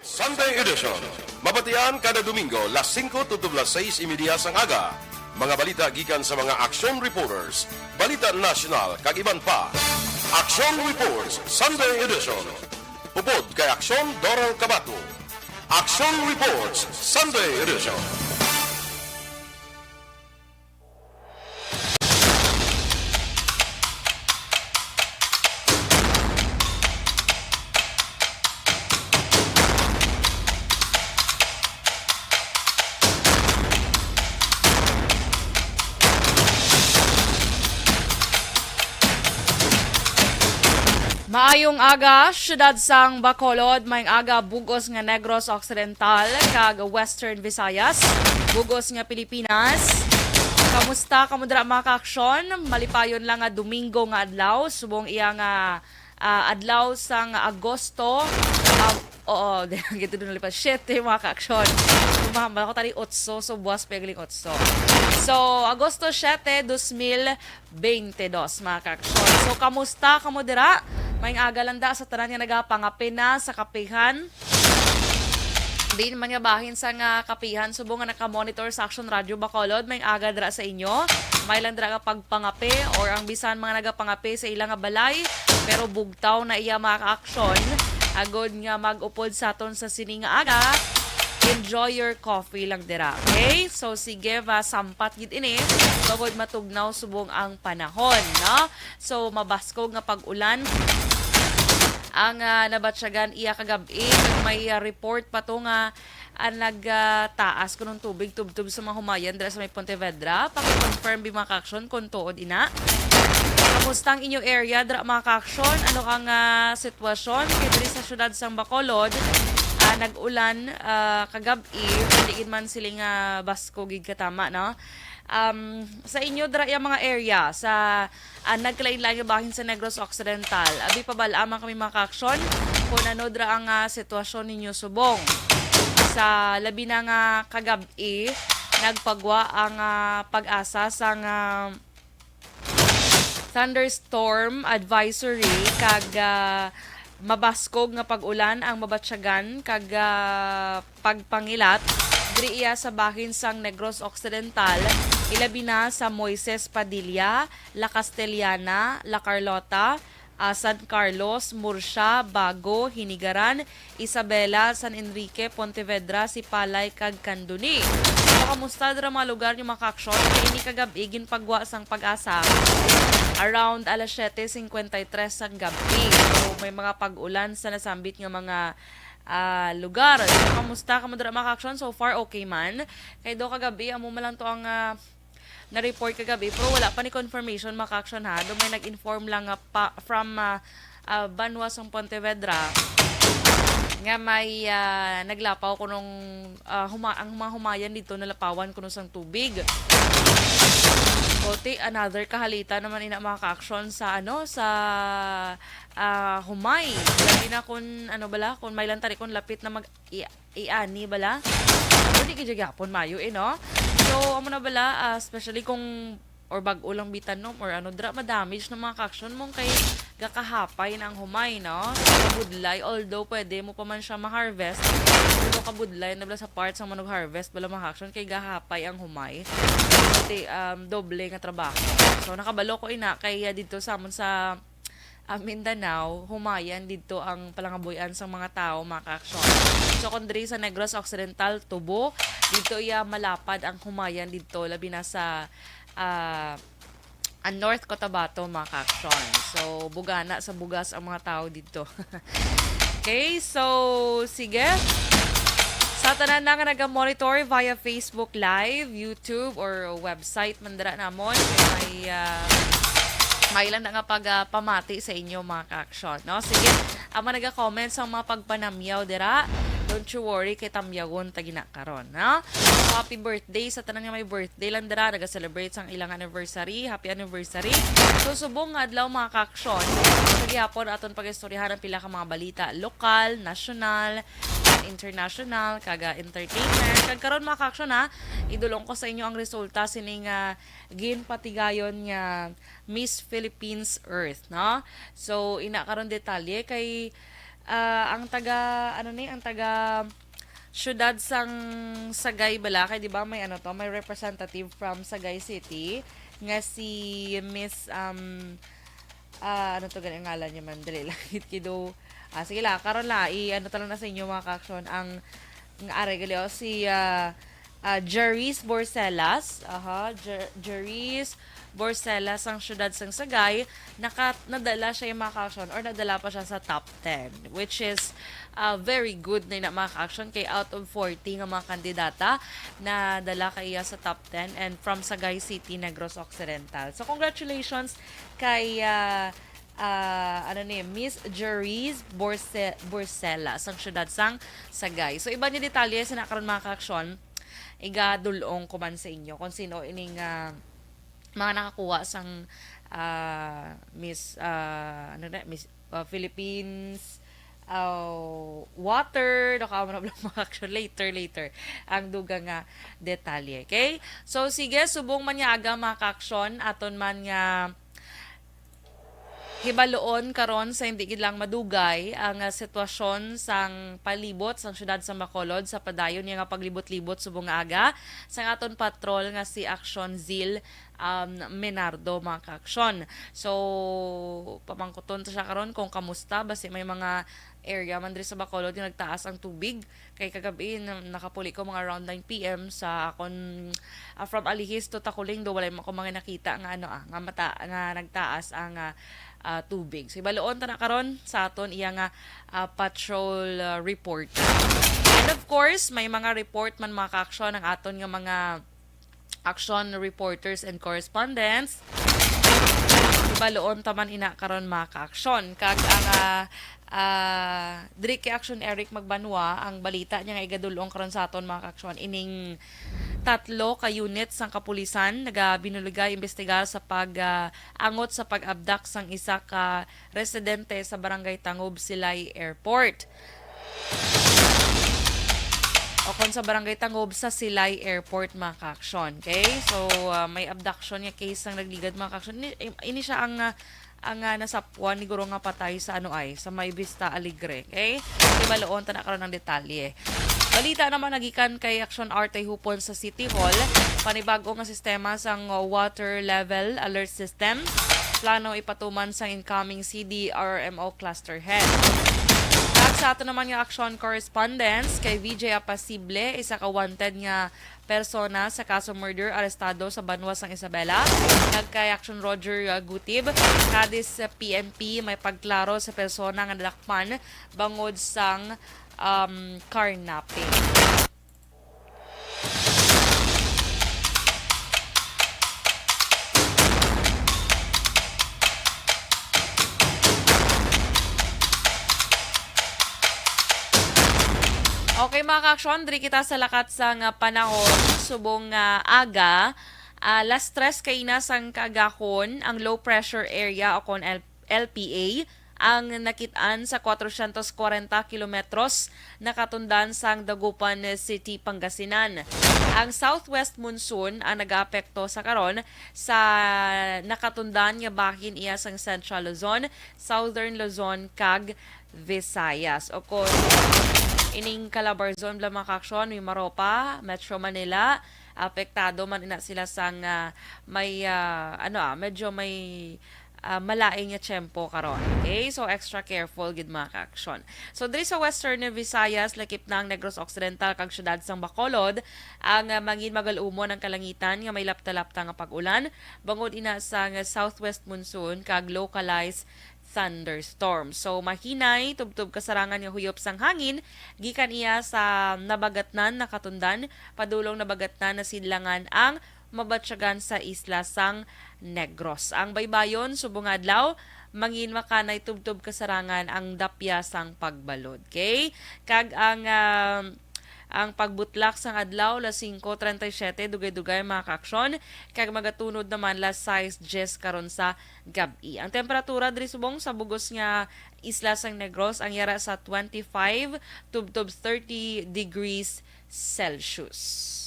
Sunday Edition. Mabatian kada Domingo, las 5 to las 6:30 sang aga. Mga balita gikan sa mga action reporters, balita nasyonal kag iban pa. Action Reports Sunday Edition. Upod kay Action Doral Cabato. Action Reports Sunday Edition. Maayong aga, syudad sang Bacolod, maayong aga bugos nga Negros Occidental kag Western Visayas, bugos nga Pilipinas. Kamusta kamo dira mga ka-aksyon? Malipayon lang nga Domingo nga adlaw, subong iya nga adlaw sang Agosto. Oo, gito dun lipas. Shit, mga ka-aksyon. Kumahambal ko tali 8, so buwas pegaling 8. So, Agosto 7, 2022, mga ka-aksyon. So, kamusta kamo dira? May aga landa sa tanan nga nagapangapin na sa kapihan. Di naman nga bahin sa nga kapihan. Subong nga naka-monitor sa Action Radio Bacolod. May aga dira sa inyo. May lang dira nga pagpangapi or ang bisan mga nagapangapi sa ilang nga balay. Pero bugtaw na iya mga ka-aksyon. Agod nga mag-upod sa aton sa sining nga aga. Enjoy your coffee lang dira. Okay? So sige sampat gid ini. Bagod matugnaw subong ang panahon, no? So mabaskog nga pag-ulan ang nabatsyagan iya kagabi. May report pa to nga nagtaas kunong tubig tubtub sa mga humayan dira sa may Pontevedra. Paki-confirm bi mga ka-aksyon kung tuod ina. Kamusta ang inyong area dira mga ka-aksyon? Ano ang sitwasyon kay diri sa syudad sang Bacolod? Nag-ulan kagabi, hindi man siling basko gig katama, no? Sa inyo dira yung mga area sa nagkalain-lain nga bahin sa Negros Occidental. Abi pa ba lamang kami mga ka-aksyon kung ano dira ang sitwasyon ninyo subong. Sa labi na nga kagabi, nagpagwa ang pag-asa sang thunderstorm advisory kag mabaskog nga pag-ulan ang mabatsyagan kag pagpangilat diri iya sa bahin sang Negros Occidental, ilabi na sa Moises Padilla, La Castellana, La Carlota, San Carlos, Murcia, Bago, Hinigaran, Isabela, San Enrique, Pontevedra, Sipalay kag Canduni. So, kamusta dira mga lugar yung mga ka-aksyon? Kaya ini kagabi ginpagwa sang pag-asa around alas 7:53 sang gabi. So, may mga pag-ulan sa nasambit nga mga lugar. So, kamusta ka mo dira mga ka-aksyon? So far, okay man. Kaya do kagabi, amo malang to ang na-report kagabi. Pero wala pa ni confirmation mga ka-aksyon ha. Do may nag-inform lang from Banwa sang Pontevedra nga may naglapaw kunong ang mga humayan dito nalapawan kuno sang tubig. Kote, another kahalita naman ina mga ka-aksyon sa humay. Labi na kung kung may lantari kung lapit na mag-iani bala. Hindi kijagyapon mayo no? So, amo na bala, especially kung or bag-ulang bitan no or dra ma-damage ng mga ka-aksyon mong kay gakahapay ng humay, no? Kabudlay, although pwede mo pa man siya ma-harvest. Pero kabudlay na bala sa parts ang manog harvest bala mga ka-aksyon kay gahapay ang humay. Kasi doble nga trabaho. So nakabalo ko ina kay dito sa amon sa Mindanao, humayan dito ang palangabuyan sa mga tao, mga ka-aksyon. So kung diri sa Negros Occidental, Tubo, dito iya malapad ang humayan dito labi na sa North Cotabato, mga ka-aksyon. So bugana sa bugas ang mga tao dito. Okay, so sige. Sa tanan na nga nag-monitor via Facebook Live, YouTube, or website mandara namon, may lang na nga pagpamati sa inyo mga ka-aksyon. No? Sige, ama naga-comment sa mga pagpanamyaw dira. Don't you worry, kay tamyagon tagina karon, no? So, happy birthday sa tanan nga may birthday lang dira, naga-celebrate sang ilang anniversary. Happy anniversary. So subong nga adlaw mga ka-aksyon, nagyapon aton pag-istoryahan ang pila ka mga balita, lokal, national, international, kaga entertainment. Kag karon mga ka-aksyon ha, idulong ko sa inyo ang resulta sining ginpatigayon nga Miss Philippines Earth, no? So ina karon detalye kay ang taga syudad sang Sagay Balakay, di ba? May may representative from Sagay City nga si Miss ganyan ngalan niya man, dali lang kido. Sige la, karon la talang na sa inyo mga ka-aksyon ang are gali si Jerice Borsellas. Jerice Borsellas ang syudad sang Sagay. Nadala siya yung mga ka-aksyon or nadala pa siya sa top 10, which is very good na mga ka-aksyon kay out of 40 nga mga kandidata na dala kaya sa top 10 and from Sagay City, Negros Occidental. So congratulations kay Miss Jerice Borsellas ang syudad sang Sagay. So iba ni detalye sa nakaroon mga ka-aksyon, igadulong ko man sa inyo kung sino ining mga nakakuha sang Miss Philippines water mga action later ang duga nga detalye. Okay, so sige, subong man nga aga mga ka-aksyon aton man nga hibaloon karon sa hindi gid lang madugay ang sitwasyon sang palibot sang syudad sa Bacolod sa padayon nga paglibot-libot subong nga aga sang aton patrol nga si Action Zil Menardo mga ka-aksyon. So pamangkuton ta siya karon kung kamusta basi may mga area man diri sa Bacolod yung nagtaas ang tubig kay kagabi nakapuli ko mga around 9 PM sa akon from Alihis to Takuling do walay ko mga nakita nga nagtaas ang tubig. So ibaloon ta na karon sa aton iya nga patrol report. And of course, may mga report man mga ka-aksyon ang aton nga mga action reporters and correspondents. Ibaloon ta man ina karon mga ka-aksyon kag ang diri kay Action Eric Magbanwa ang balita niya nga igadulong karon sa aton mga ka-aksyon ining 3 ka unit sang kapulisan nagabinulga imbestigar sa angot sa pag-abduct sang isa ka residente sa Barangay Tangob, Silay Airport. O kon sa Barangay Tangob sa Silay Airport mga ka-aksyon. Okay? So may abduction nga case ang nagligad mga ka-aksyon. Ini siya ang nasapwan ni guro nga patay sa sa May Vista Alegre. Okay? Di baloon ta na karon ng detalye. Balita naman nagikan kay Action Arte Hupon sa City Hall, panibago nga sistema sang water level alert system. Plano ipatuman sang incoming CDRMO cluster head. Sa ato naman yung action correspondence kay VJ Apasible, isa ka wanted nga persona sa kaso murder arestado sa Banwa sang Isabela. Kay Action Roger Gutib, kadis PNP may pagklaro sa persona nga nadakpan bangod sang carnapping. Okay mga ka-aksyon, diri kita sa lakat sa nga panahon, subong aga, last stress kay na sang kaagahon, ang low pressure area o kon LPA, ang nakitaan sa 440 kilometros nakatundan sang Dagupan City, Pangasinan. Ang southwest monsoon ang nag-aapekto sa karon sa nakatundan nga bahin iya sang Central Luzon, Southern Luzon kag Visayas. O kon ining Calabarzon bla mga ka-aksyon, may Maropa, Metro Manila, apektado man ina sila sang may medyo may malaing nga tiyempo karon. Okay? So extra careful gid mga ka-aksyon. So diri sa Western Visayas, lakip na ang Negros Occidental kag syudad sang Bacolod, ang mangin magalumon ang kalangitan nga may lapta-lapta nga pag-ulan bangod ina sang southwest monsoon kag localized thunderstorm. So mahinay tubtob kasarangan nga huyop sang hangin gikan iya sa nabagatnan nakatundan padulong nabagatnan na sidlangan ang mabatsyagan sa isla sang Negros. Ang baybayon subong adlaw mangin makanay tubtob kasarangan ang dapya sang pagbalod. Okay? Kag ang pagbutlak sang adlaw las 5:37 dugay-dugay mga ka-aksyon kag magatunod naman las 6:10 karon sa gabi. Ang temperatura diri subong sa bugos nga isla sang Negros ang yara sa 25 tubtob 30 degrees Celsius.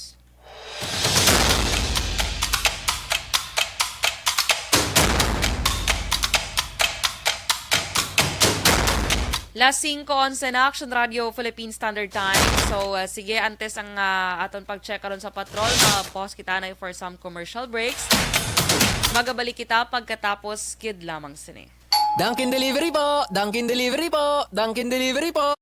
Las 5:11 na, Action Radio Philippine Standard Time. So, sige, antes ang aton pag-check karon sa patrol. Pause kita na for some commercial breaks. Magabalik kita pagkatapos kid lamang sini. Dunkin' Delivery po! Dunkin' Delivery po! Dunkin' Delivery po!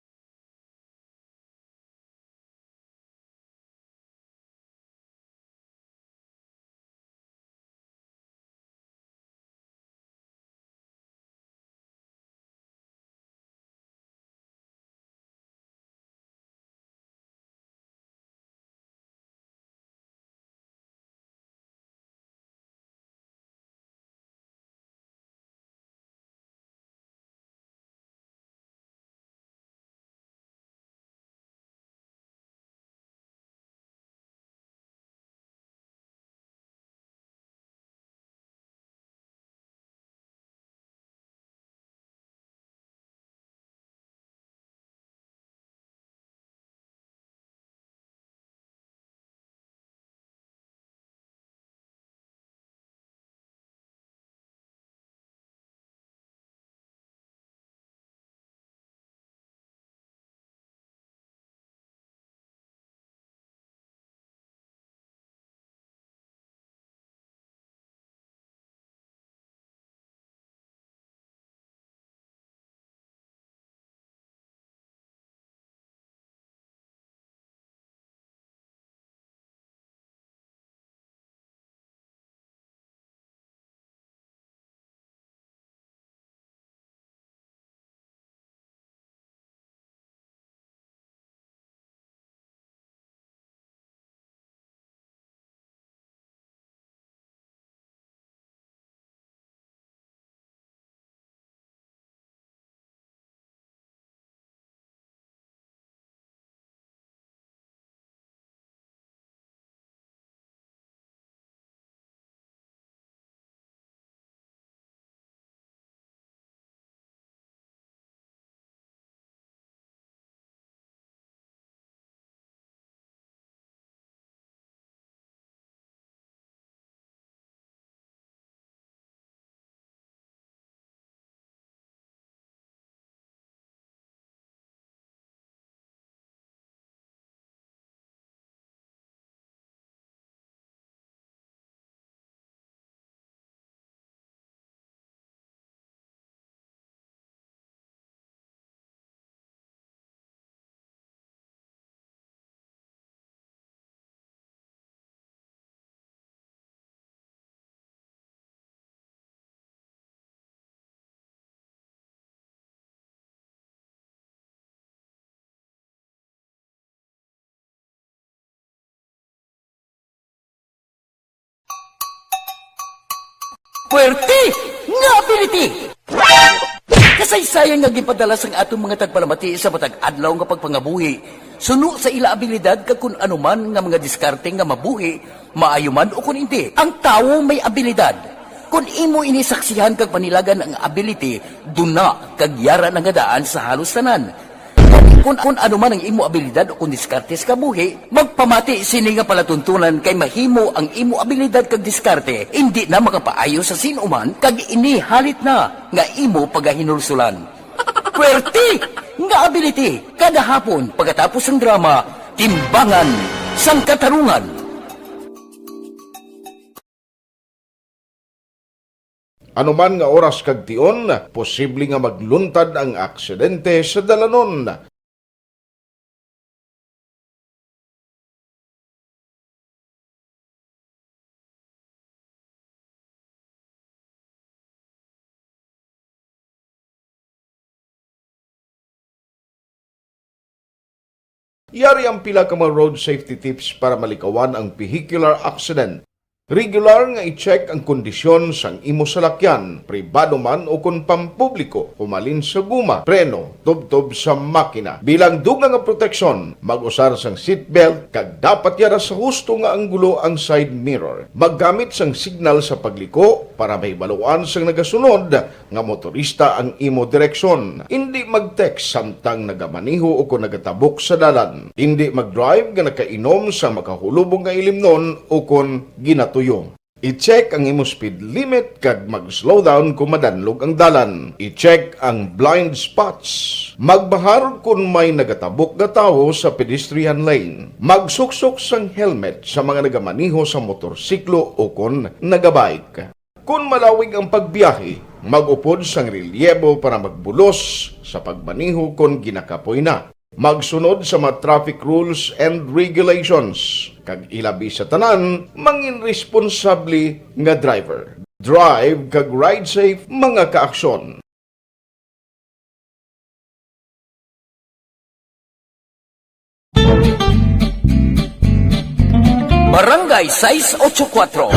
Puwerte nga ability! Kasaysayan nga gipadala sang atong mga tagpalamati sa matag adlaw nga pagpangabuhi. Suno sa ila abilidad kag kun anuman nga mga diskarte nga mabuhi, maayo man o kun hindi. Ang tawo may abilidad. Kung imo inisaksihan kag panilagan ang ability, duna kag yara nga daan sa halos tanan. Kung ano man ang imo abilidad o kung diskarte sa kabuhi, magpamati sini nga palatuntunan kay mahimo ang imo abilidad kag diskarte, hindi na makapaayo sa sinuman kag ini halit na nga imo pagahinulsulan. Puwerte nga ability, kada hapon pagkatapos ng drama, Timbangan sang Katarungan. Anuman nga oras kag tion, posible nga magluntad ang aksidente sa dalanon. Yari ang pila ka mga road safety tips para malikawan ang vehicular accident. Regular nga i-check ang kondisyon sang imo salakyan, pribado man o kung pampubliko, humalin sa guma, preno, tubtob sa makina. Bilang dugang nga proteksyon, mag-usar sang seatbelt, kag dapat yara sa husto nga anggulo ang side mirror. Maggamit sang signal sa pagliko para may baluan sang nagasunod nga motorista ang imo direksyon. Hindi mag-text samtang nagamaniho o kung nagatabok sa dalan. Hindi mag-drive nga nakainom sa makahulubong nga ilimnon o kung ginatuyong. I-check ang imo speed limit kag mag-slow down kung madanlog ang dalan. I-check ang blind spots. Magbahar kung may nagatabok nga tawo sa pedestrian lane. Magsuksok sang helmet sa mga nagamaniho sa motorsiklo o kung nagabike. Kung malawig ang pagbiyahe, mag-upod sang relyebo para magbulos sa pagmaniho kung ginakapoy na. Magsunod sa mga traffic rules and regulations. Kag ilabi sa tanan, mangin responsable nga driver. Drive kag ride safe mga kaaksyon. Barangay 684.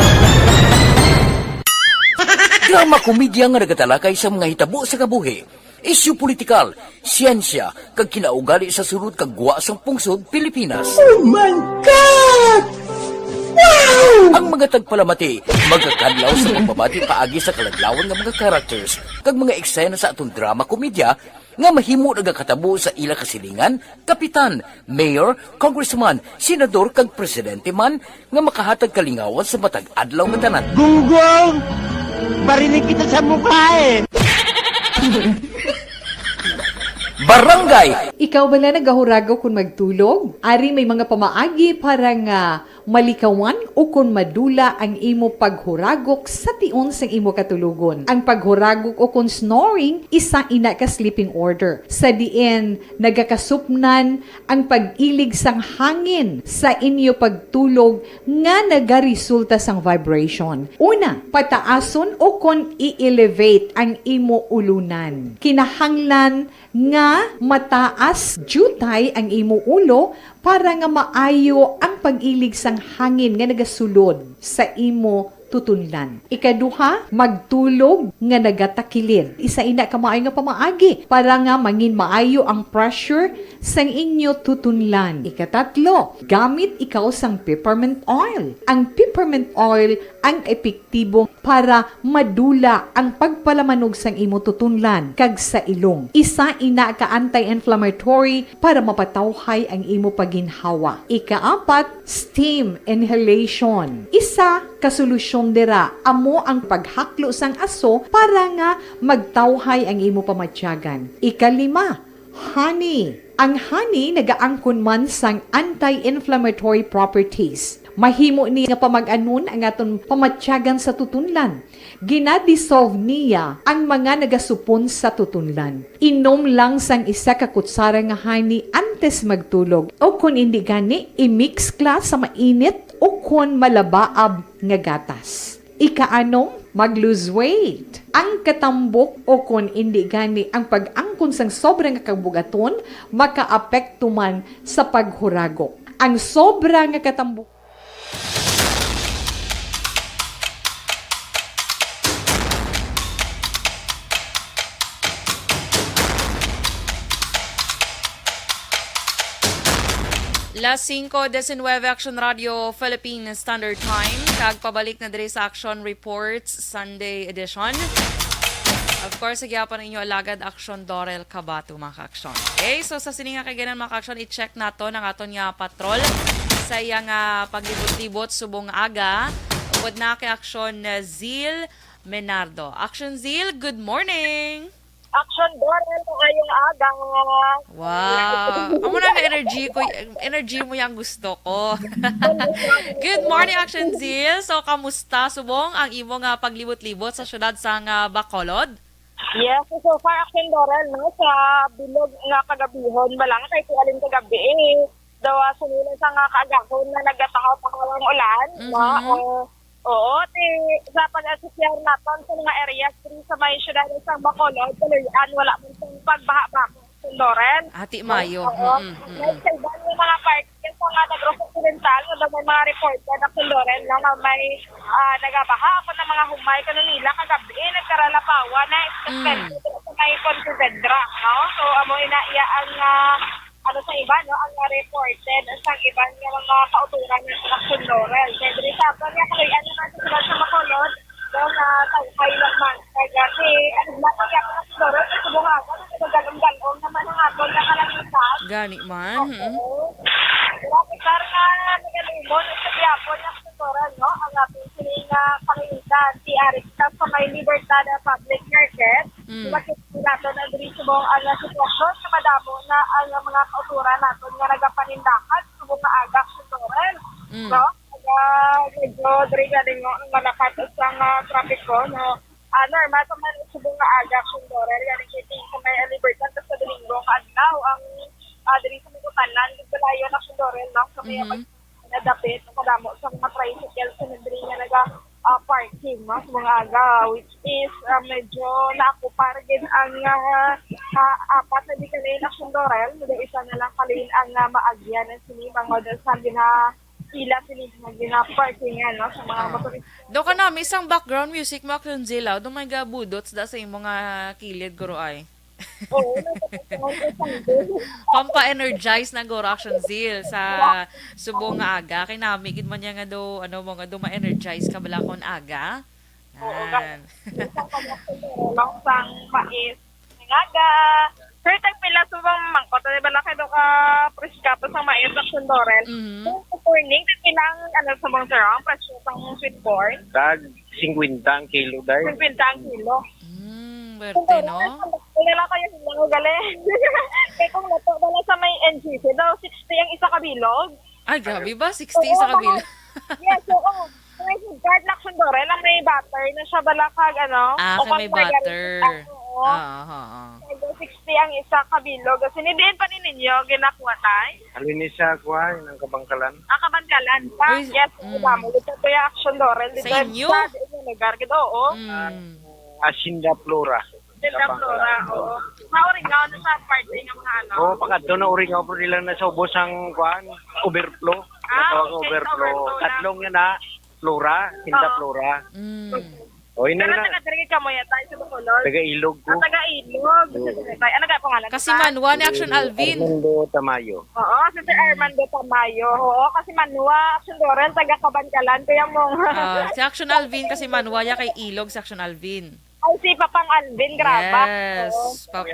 Drama komedya nga nagatalakay sa mga hitabo sa kabuhi. Isyu politikal, siyensya, kag kinaugali sa surut kag guwa sang pungsod Pilipinas. Oh my God! Wow! Ang mga tagpalamati, magkakadlaw sa pagbabati paagi sa kalaglawan ng mga characters kag mga eksena sa atong drama komedya nga mahimo nagakatabo sa ila kasilingan, kapitan, mayor, congressman, senador kag presidente man nga makahatag kalingawan sa matag adlaw nga tanan. Gunggong! Barinig kita sa mukha eh! Barangay! Ikaw ba na nagahurago kung magtulog? Ari may mga pamaagi para nga malikawan o kung madula ang imo paghuragok sa tion sang imo katulugon. Ang paghuragok o kung snoring, isa ina ka sleeping order. Sa diin, nagakasupnan ang pag-ilig sang hangin sa inyo pagtulog nga nagaresulta sang vibration. Una, pataason o kung i-elevate ang imo ulunan. Kinahanglan nga mataas jutay ang imo ulo para nga maayo ang pag-ilig sang hangin nga nagasulod sa imo tutunlan. Ikaduha, magtulog nga nagatakilid. Isa ina ka maayo nga pamaagi para nga mangin maayo ang pressure sang inyo tutunlan. Ikatatlo, gamit ikaw sang peppermint oil. Ang peppermint oil ang epektibo para madula ang pagpalamanog sang imo tutunlan kag sa ilong. Isa ina ka anti-inflammatory para mapatawhay ang imo paginhawa. Ikaapat, steam inhalation. Isa ka solusyon dira amo ang paghaklo sang aso para nga magtawhay ang imo pamatyagan. Ikalima, honey. Ang honey nagaangkon man sang anti-inflammatory properties. Mahimo ni nga pamag-anon ang aton pamatyagan sa tutunlan. Ginadissolve niya ang mga nagasupon sa tutunlan. Inom lang sang isa ka kutsara nga honey antes magtulog. O kung hindi gani, i-mix kla sa mainit o kung malabaab nga gatas. Ikaanong, mag-lose weight. Ang katambok o kung hindi gani ang pag-angkon sang sobrang kabugaton, makaapekto man sa paghurago. Ang sobra nga katambok Las 5:19 Action Radio Philippine Standard Time. Kag pabalik na diri sa Action Reports Sunday edition. Of course, nagyapan ninyo alagad Action Dorel Cabato mga ka-action. Okay, so sa sininga kay ganan mga ka-action, i-check nato ng aton nga patrol sa iyang paglibot-libot subong aga. Upod na kay Action Zil Menardo. Action Zil, good morning! Action Dorel, ngayong aga. Wow. Amo na ka energy mo yung gusto ko. Good morning, Action Zil. So, kamusta subong ang imo nga paglibot-libot sa syudad sa Bacolod? Yes, so far Action Dorel, no, sa bilog nga kagabihon, malang kay alin kagabi, dawa sunod sa nga kaagahon na nagatahaw-tahaw ang ulan, no? Oo, sa pag-asosyahan natin sa mga areas sa may syudad ng Bacolod, tuloyan, wala mong pagbaha-baha sa Loren. Ati Mayo. Oo. Sa iba yung mga parts, yung mga Negros Occidental, may mga reporter na sa Loren na may nagabaha ako ng mga humay kanunila kagabi, nagkaralapawa na especially sa may Pontevedra, no? So, amo inaiya ang sa iba, no, ang reported sa iba nga mga kauturan ng Action Dorel. Kaya dito sa akin, kaya naman sila sa Bacolod, doon tawhay lang man. Kasi, natin kaya ko Action Dorel, kasi buhaga, nagagam-galong naman ang aton na kalangitan. Gani man. Oo. Grabe, kar nga, nagalimon, sa Biapon ng Action Dorel, no, ang ating sini nga pangingan si Arik sa may Libertad Public Market. Makikita nato na diri subong ang sitwasyon sa madamo na ang mga kauturan naton nga nagapanindakan subong nga agak suturan. No? Medyo diri galing mo malakas ang trapiko no. Normal pa man subong nga agak suturan galing kiti sa may Libertad sa Domingo adlaw ang diri sa Mugutanan galayo na suturan no sa may nadapit kadamo sa mga tricycle sa diri nga naga parking no sa mga aga which is medyo naakupar gid ang apat na di kanila na sundorel isa na lang kalin ang maagyan ng sini mga sa gina ila sini nga gina parking no sa mga motorista. Do ka na, may isang background music mo akong zilaw, do may gabudots da sa imong mga kilid guro ay. Oo, Pampa-energize na guro action zeal sa subong nga aga. Kay nami gid man nga do ano mo nga do ma-energize ka bala kon aga. Yan. Long sang mais ngaga. Sir, pila subang mangkot na bala kay do ka preska pa sa mais sa sundorel. Morning pilang ano sa mga sir, ang presyo sang sweet corn. Tag 50 ang kilo dahil. 50 ang kilo. Berte, no? Wala lang kayo hilang galing. Kaya kung nato na sa may NGC daw, 60 ang isa kabilog. Ay, grabe ba? 60 sa kabila. Yes, oo. May card na sundore lang may butter na siya balakag, ano? Kaya may butter. Oo. 60 Ah. ang isa kabilog. Kasi nidiin pa ninyo, ginakuha tayo. Alin siya kuha ng kabangkalan. Kabangkalan pa. Uy, Yes, damo. Dito po yung action door. Sa inyo? Sa inyo lugar. Gito, oo. Asinda Flora. Sila Flora, oo. Maurigaw na sa party ng mga ano. Oo, pagkadto na uringaw po nila na sa ubos ang kuhan, overflow. Okay, Overflow. overflow na. Tatlong yan na, Flora, Sinda Oo. Flora. O, yun Pero na na. taga-diri ka mo yan tayo sa Bacolod. Taga-ilog ko. Taga-ilog. Ano ka pangalan? Kasi Manwa ni Action Alvin. Armando Tamayo. Oo, si Sir Armando Tamayo. Oo, kasi Manwa, Sundoran, taga-Kabankalan. Kaya mong... Si Action Alvin kasi Manwa ya kay Ilog si Action Alvin. Ay, si Papang Alvin, graba. Yes. Oo.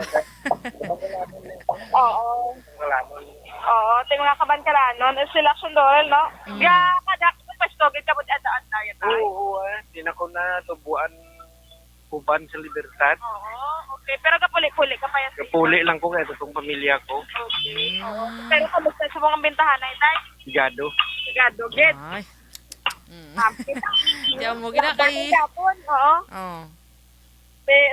Oo, ito yung mga Kabankalanon. Sila Sundoran, no? Kaya kada pastogit ka po daan tayo tayo. Oo, di na ko na tubuan uban sa Libertad. Oo, okay. Pero kapuli-puli ka pa yan. Kapuli lang ko kaya itong pamilya ko. Okay. Oo. Pero kamusta sa mga bintahan na itay? Sigado. Sigado, get. Ay. Kita. Diyan mo gina kay... Kapon, oo. Oh.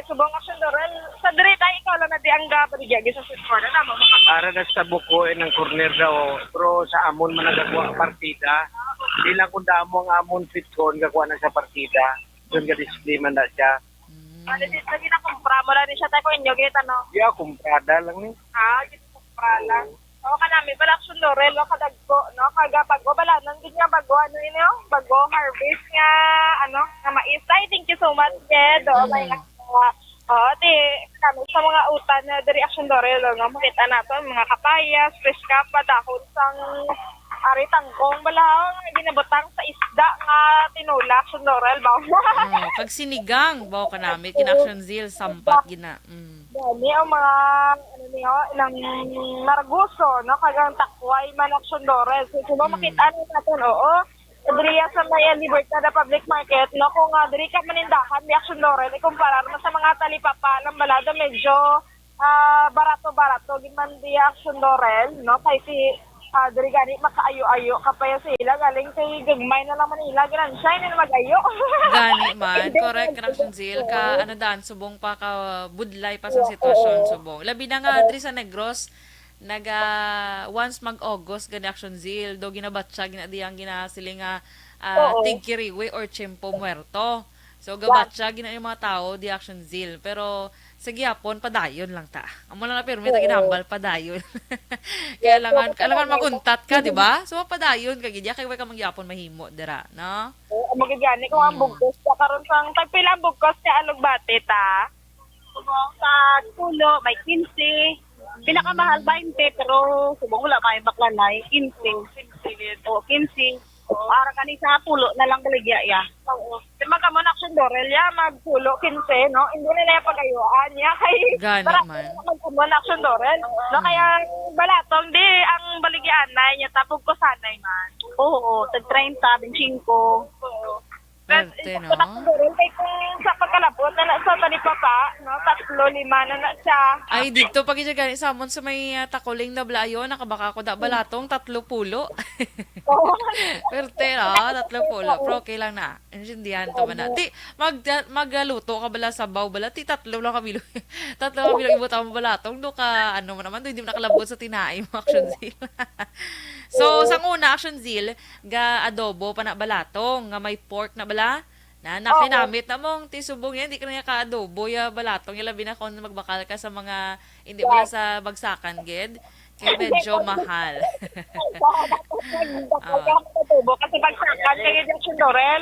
Subong action doral. Sa diri tayo, ikaw lang na di ang paligyan sa sweet corn. Ano mo? Para na sa buko ng corner daw. Pero sa amon man nagawa ang partida. Hindi lang kung damo ang amon sweet corn gawa na sa partida. Doon ka disiplina na siya. Ano din lagi na kumpra mo lang din siya tayo kung inyo kita no? Yeah, kumprada lang ni. Gito kumpra lang. O kanami bala action doral o kadagko no? Kaga bago bala nang din nga bago ano yun bago harvest nga ano nga mais. Ay, thank you so much Jed. May di kami sa mga utan na dari action doral nga makita natin mga kapayas, fresh kapa, dahon sang ari tangkong balaw nga ginabutang sa isda nga tinulak sundoral ba. Kag sinigang bawo ka nami kin Action Zeal sampat gina. Dami ang mga ano niyo ilang narguso no kagang takway man action doral. So makita natin oo. Diriya sa may Libertad Public Market, no, kung diri ka manindahan, di action doral, ikumparar mo sa mga talipapa ng balada, medyo barato-barato, giman di action doral, no, kay si diri gani makaayo-ayo kapaya sila, galing kay gagmay na lang Manila, ganan siya, hindi na mag-ayo. Gani man, correct Action Zeal ka ano dan subong pa ka budlay pa sa sitwasyon subong. Labi na nga diri sa Negros once mag-August gani Action Zeal do ginabatsa ginadiyang ginasiling nga tigkiriwe or chimpo muerto. So gabatsa gina yung mga tao di Action Zeal pero sa gihapon padayon lang ta. Amo lang na permit ginambal padayon. Kaya langan makuntat ka, di ba? So padayon ka gid kay way ka mangyapon mahimo dira, no? Magigani kung ang bugkos ka karon sang tagpila ang bugkos ka alugbate ta. Sa tulo may 15. Pinakamahal 20 pero subong wala may baklanay 15. O 15. Para kani sa pulo na lang baligya ya. Oo. Di magkamon action dorel ya magpulo 15 no. Hindi nila pagayuan ya kay Gani man. Magkamon action dorel. No kaya balatong di ang baligyan na niya tapog ko sanay man. Oo, tag 30, 25. Oo. Swerte, no? Kay kung sa pagkalabot na sa talipapa, no, 3-5 na siya. Ay, dito pag siya gani samon sa may takuling na blayo, nakabaka ko da balatong 30. Swerte, no? 30. Pero okay lang na. Intindihan to ba na? Ti, magluto ka bala sa baw bala, ti 3 lang kami. 3 kami lang ibutang mo balatong, do ka, ano mo naman, do, hindi mo nakalabot sa tinaim mo, Action Zeal. So, sa una, Action Zeal, ga adobo pa na balatong, nga may pork na bala, na nakinamit na mong tisubong yan, hindi ka na ka-adobo, ya balatong, yung labi na kung magbakal ka sa mga, hindi bala sa bagsakan, gid, kaya medyo mahal. Kasi bagsakan kayo dyan si Dorel.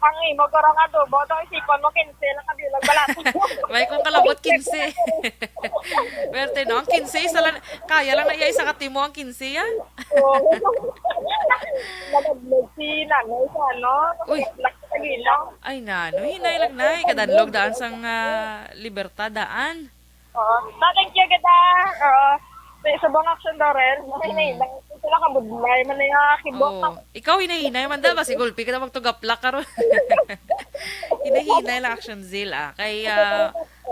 Ang imo ko rang adobo, daw isipon mo 15 lang kabilang balatong. May kung kalabot 15. Werte no, ang 15 isa lang, kaya lang na iya isa katimo ang 15 yan. Nalaglag si nanay sa ano. Uy. Ay nano, hinay lang na, kadanlog daan sang Libertad daan. Oo. Thank you gada. Sa bang Action Dorel, makinay lang sila kabudlay man na kibok. Oh, ikaw hinahinay man da ba si Gulpi ka na magtugaplak karon. Hinahinay lang Action Zeal kay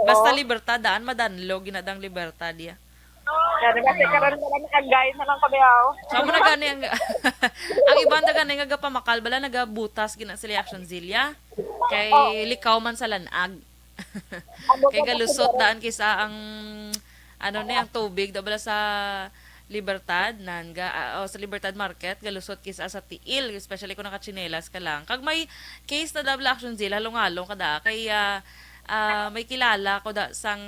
basta Libertad daan madanlog ginadang Libertad ya. Kasi karon na lang kagay na lang kabiyaw. Kamo na gani ang ang ibang da gani nga pamakal bala nagabutas gina sila Action Zeal ya. Kay likaw man sa lanag. Kay galusot daan kisa ang ano ni ang tubig dabala sa Libertad nanga sa Libertad Market galusot kisa sa tiil especially kung nakachinelas ka lang kag may case na double Action Zeal halong-halong kada kay may kilala ko da sang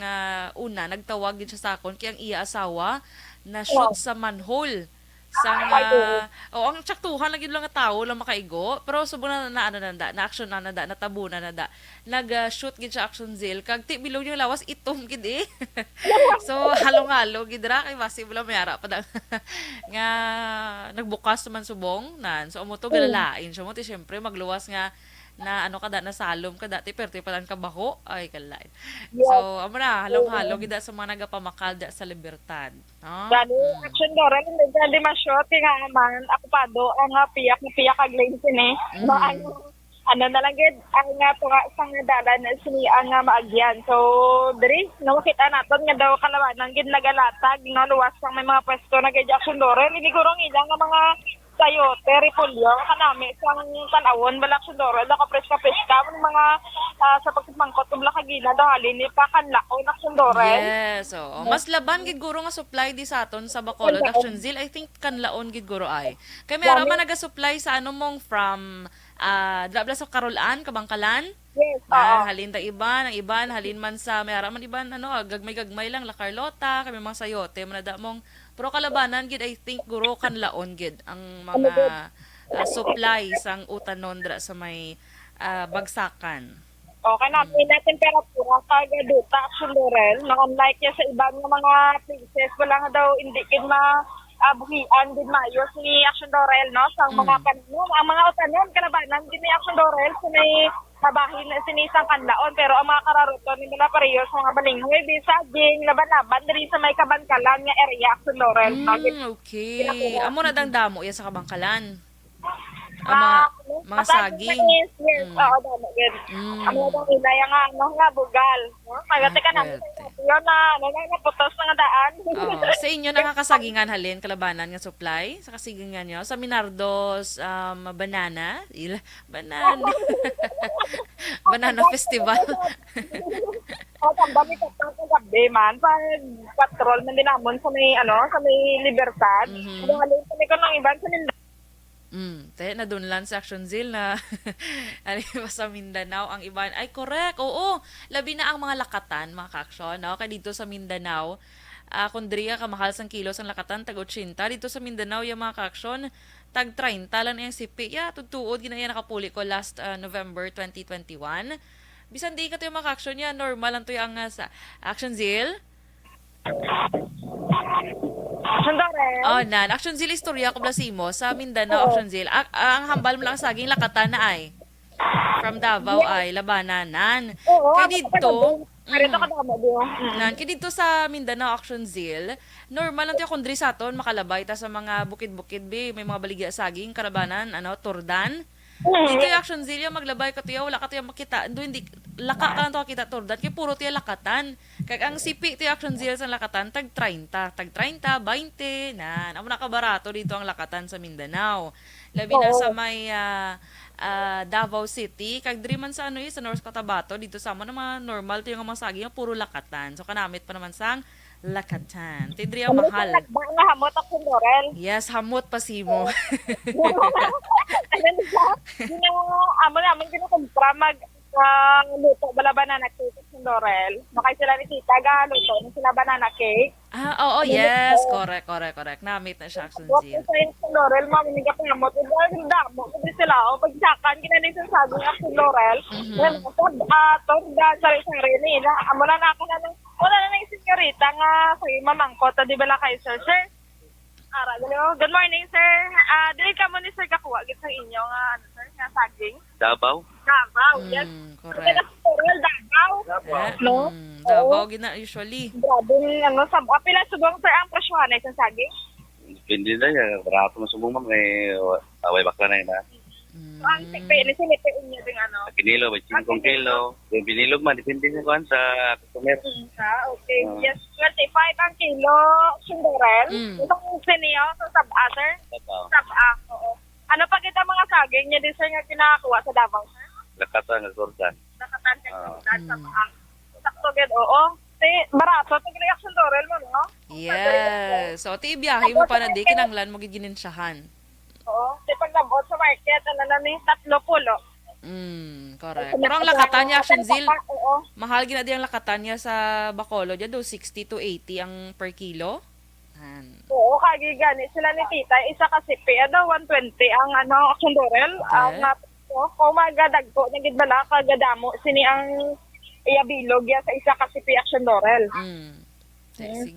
una nagtawag gid siya sa akon kay ang iya asawa na shoot sa manhole sang ang tsaktuhan lagi lang nga tawo lang makaigo pero subong na ano na action na natabunan na nag-shoot gid sa Action Zeal kag ti bilog yung lawas itom gid so halong-halo gid ra kay basi wala mayara pa da nga nagbukas man subong nan so umuto galalain so mo ti syempre magluwas nga na ano kada na salom kada ti perti palan ka bako ay kalain. So amo na halong-halo gid sa mga nagapamakal da sa Libertad. Dali Action Dorel hindi ma-shot nga man ako pado ang piyak kag lane sini. Ano na lang gid ang nga po sang dalan sini ang maagyan. So diri no makita naton nga daw kalawanan gid nagalatag no luwas sang may mga pwesto na gid Action Dorel hindi gurong ilang nga mga sayote, repolyo, kanami, sang tanawon, balak sa doro, nakapreska-preska, mga sa pagkipangkot, tumla kagina, daw halin, ipakanlao, naksundore. Yes, so, mas laban, gid guro nga supply di sa aton sa Bacolod, Action Zeal, I think kanlaon, gid guro ay. Kaya meron man naga-supply sa ano mong from, drabla sa Karolaan, Kabangkalan, yes, halin da iban, ang iban, halin man sa, may araman iban, ano, gagmay-gagmay lang, La Carlota, kami mga sayote, manada mong, pero kalabanan gid I think guro kanlaon gid ang mga supply sang utanondra sa may bagsakan. Okay na, na temperatura kag duta Action Dorel, unlike ya sa ibang mga places wala nga daw hindi gid buhian din mayo si Action Dorel no sa mga panon ang mga utanon kalabanan din ni Action Dorel sa may nabahin na sinisang kanlaon pero ang mga kararuton ni nila pareho sa mga balinghoy bisaging laban-laban diri sa may Kabangkalan nga area Action Dorel Okay amo na dang damo ya sa Kabangkalan mga saging yes damo gid amo daw nila nga nga bugal magate ka na yun na putos nga daan sa inyo nakakasagingan halin kalabanan nga supply sa kasigingan nyo sa Minardos banana banana festival dami ka gabi man pag patrol man din namon sa may sa may Libertad halin kami ko nang iban sa tayo na doon lang sa Action Zeal na sa Mindanao ang iban. Ay, correct. Oo. Labi na ang mga lakatan, mga ka-action. No? Kaya dito sa Mindanao, kung diriya kamahal sang kilos ang lakatan, tag 80. Dito sa Mindanao, yung mga ka-action, tag 30 lang na yung sipi. Tutuod, ginaya nakapuli ko last November 2021. Bisan di ka ito yung mga ka-action yan. Normal lang ito yung sa Action Zeal. Action Dorel. Action Zeal istorya ko blasimo sa Mindanao Action Zeal. Ang hambal mo lang saging lakatan na ay. From from Davao ay labananan. Oo, Kaya dito, Karito ka damo diyo. kaya dito sa Mindanao Action Zeal, normal lang tayo kung diri sa aton makalabay ta sa mga bukid-bukid be, may mga baligya saging, karabanan, turdan. Dito yung Action Zeal yung maglabay ka tiya, wala ka tiya makita. Doon hindi laka ka lang to kita turdan, kaya puro tiya lakatan. Kaya ang sipi tiya Action Zeal sa lakatan tag 30, 20 na. Amo nakabarato dito ang lakatan sa Mindanao. Labi na sa may Davao City, kag diri man sa sa North Cotabato, dito sa amo na mga normal to yung mga saging puro lakatan. So kanamit pa naman sang lakatan. Tidri ang mahal. Ba nga hamot ako Dorel. Yes, hamot pa simo. Ayun siya. Amo naman kinukumpra luto bala banana cake sa Dorel. Makay sila ni Tita luto ni sila banana cake. Oo, yes. Correct. Namit na siya, Action Zeal. Sa yung Dorel, maminig ka pa hamot. Dahil damo, kasi sila, pagsakan, kinanin sa sagong ako Dorel. Sari-sari nila. Amo na ako na ng, wala na ng senyorita nga sa mamangkot. Di ba la kayo, sir? Good morning, sir. Dili ka mo ni sir kakuha git sa inyo nga sir, nga saging. Davao? Davao, yes. Correct. Davao. No? Davao gina usually. Grabe sa pila subong sir ang presyohan sa saging. Depende na yan. Barato masubong man. May away bakla na yun. So ang pili silitin niyo ding Kinilo, may 5 kilo. Yung binilog man, depende sa kuhan sa customer. Okay. Yes, 25 ang kilo sundorel. Itong siniyo sa sab-aser. Oo. Ano pa kita mga saging niya din sir nga kinakakuha sa Davao, sir? Lakatan ng sordan. Nakatan sa sab-ang. Sakto gid, oo. Barato tig reaction dorel mo, no? Yes. So, ti biyahe mo pa na di kinanglan mo gigininsahan. Oo. Di pag nabot sa market, ano na ni 30. Correct. Pero ang lakatan niya, Action Zeal, Oo. mahal gina di ang lakatan niya sa Bacolod. Yan do 60 to 80 ang per kilo. Oo, kagi gani sila ni Tita, isa kasi daw 120 ang action dorel. Ang kung magadagko na gid bala kagadamo sini ang iabilog ya sa isa kasi action dorel. Sige.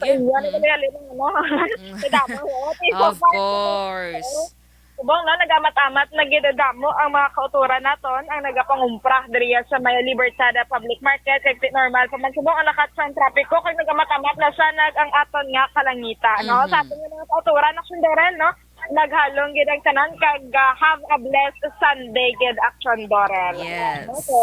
Of course. Subong na nagamat-amat nagidadamo ang mga kauturan naton ang nagapangumpra diriya sa may Libertad Public Market kay normal pa man subong ang lakat sa trapiko kay nagamat-amat na sa ang aton nga kalangita no sa aton nga mga kauturan ng Sunderel no naghalong gid ang tanan kag have a blessed Sunday gid Action Dorel. Yes. So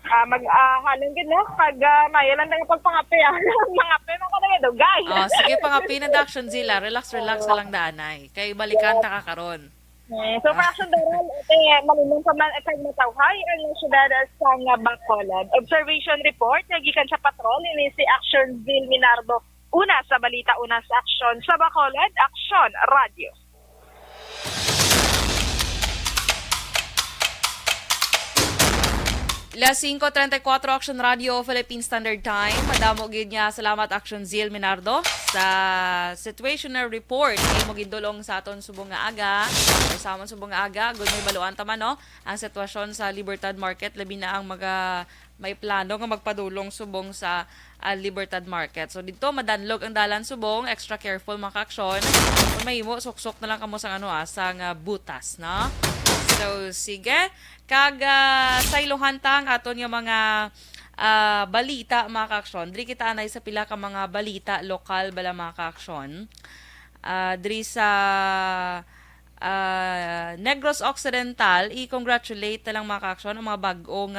halong gid no kag mayalan nga pagpangapi mga peno ko na dugay. Sige pangapi na Action Zeal. Relax na lang daanay. Kay balikan ta kakaron. So for Action Dorel, malimong pa man kay matawhay ang syudad sa Bacolod. Observation report nagikan sa patrol ni si Action Zeal Minardo. Una sa balita, una sa Action sa Bacolod, Action Radio. Las 5:34 Action Radio Philippine Standard Time. Madamo gid niya salamat Action Zeal Minardo sa situational report ay mo gidulong sa aton subong nga aga. Sa amon subong nga aga, good may baluan ta man no ang sitwasyon sa Libertad Market labi na ang may plano nga magpadulong subong sa Libertad Market. So dito madanlog ang dalan subong, extra careful mga ka-aksyon. Kung mahimo suksok na lang kamo sa sang butas, no? So sige, kag sa iluhantang aton yung mga balita mga ka-aksyon. Diri kita anay sa pila ka mga balita lokal bala mga ka-aksyon. Diri sa Negros Occidental, i-congratulate na lang mga ka-aksyon ang mga bag-ong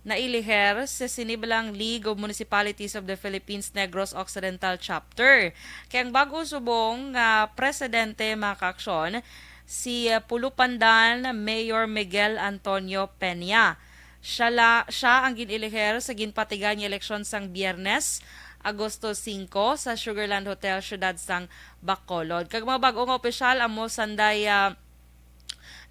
nailiher sa Sinibalang League of Municipalities of the Philippines Negros Occidental Chapter. Kaya ang bago subong presidente mga ka-aksyon, si Pulupandan Mayor Miguel Antonio Peña. Siya ang giniliher sa ginpatigan niya eleksyon sang Biyernes, Agosto 5 sa Sugarland Hotel, Ciudad sang Bacolod. Kag mga bagong opisyal amo sanday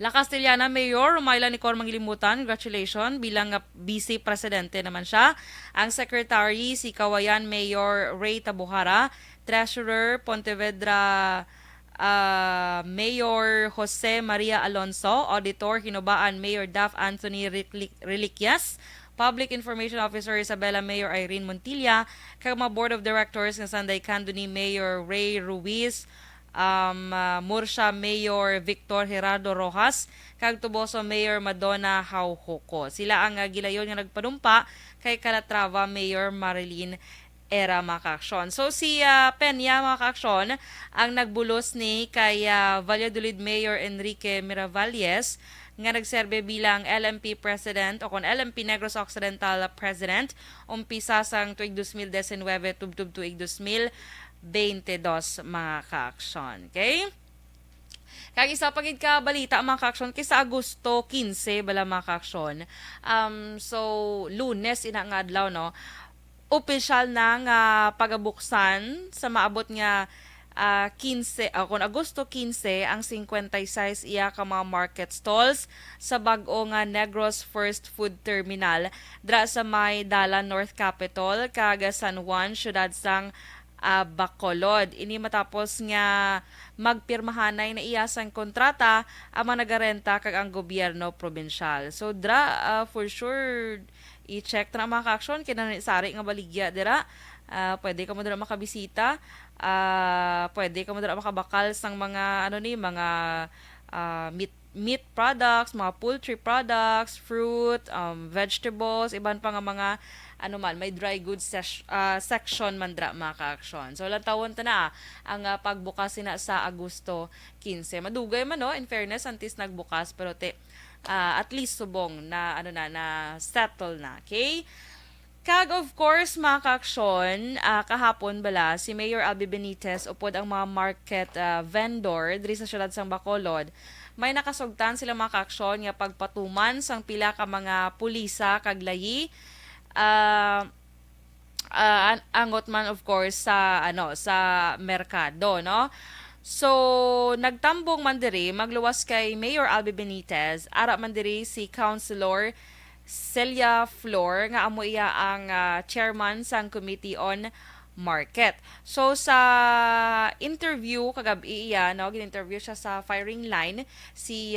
La Castellana Mayor Rumayla Nicor Mangilimutan, congratulations bilang Vice Presidente naman siya. Ang Secretary si Kawayan Mayor Ray Tabuhara, Treasurer Pontevedra Mayor Jose Maria Alonso, Auditor Hinobaan Mayor Daf Anthony Reliquias, Public Information Officer Isabela Mayor Irene Montilla, kag mga Board of Directors ng Sanday Candoni Mayor Ray Ruiz, Murcia Mayor Victor Gerardo Rojas kag Tuboso Mayor Madonna Hauhoko. Sila ang gilayon nga nagpanumpa kay Calatrava Mayor Marilyn Era mga kaaksyon. So si Peña mga kaaksyon ang nagbulos ni kay Valladolid Mayor Enrique Miravalles nga nagserbe bilang LMP President o kon LMP Negros Occidental President umpisa sang tuig 2019 tubtub tuig 2022 mga kaaksyon. Okay? Kag isa pagid ka balita mga kaaksyon kay sa Agosto 15 bala mga kaaksyon. So Lunes ina nga adlaw no. Opisyal na nga pagabuksan sa maabot nga 15 kung Agosto 15 ang 56 iya ka mga market stalls sa bag-o nga Negros First Food Terminal dra sa may Dalan North Capitol kag San Juan syudad sang Bacolod. Ini matapos nga magpirmahanay na iyasang kontrata ang mga nagarenta kag ang gobyerno probinsyal. So dra for sure i-check na mga kaaksyon kinasari nga baligya dira. Pwede ka mo dira makabisita. Pwede ka mo dira makabakal sang mga mga meat products, mga poultry products, fruit, vegetables, iban pa nga mga may dry goods section man dra mga kaaksyon. So lantawon ta na ang pagbukas na sa Agosto 15. Madugay man no, in fairness antis nagbukas pero at least subong na na settle na. Okay? Kag of course mga kaaksyon, kahapon bala si Mayor Albi Benitez upod ang mga market vendor diri sa syudad sang Bacolod. May nakasugtan sila mga kaaksyon nga pagpatuman sang pila ka mga pulisa kag layi. Angot man of course sa sa merkado no. So nagtambong man diri magluwas kay Mayor Albi Benitez ara man diri si Councilor Celia Flor nga amo iya ang chairman sang Committee on Market. So sa interview kagabi iya no gin-interview siya sa firing line si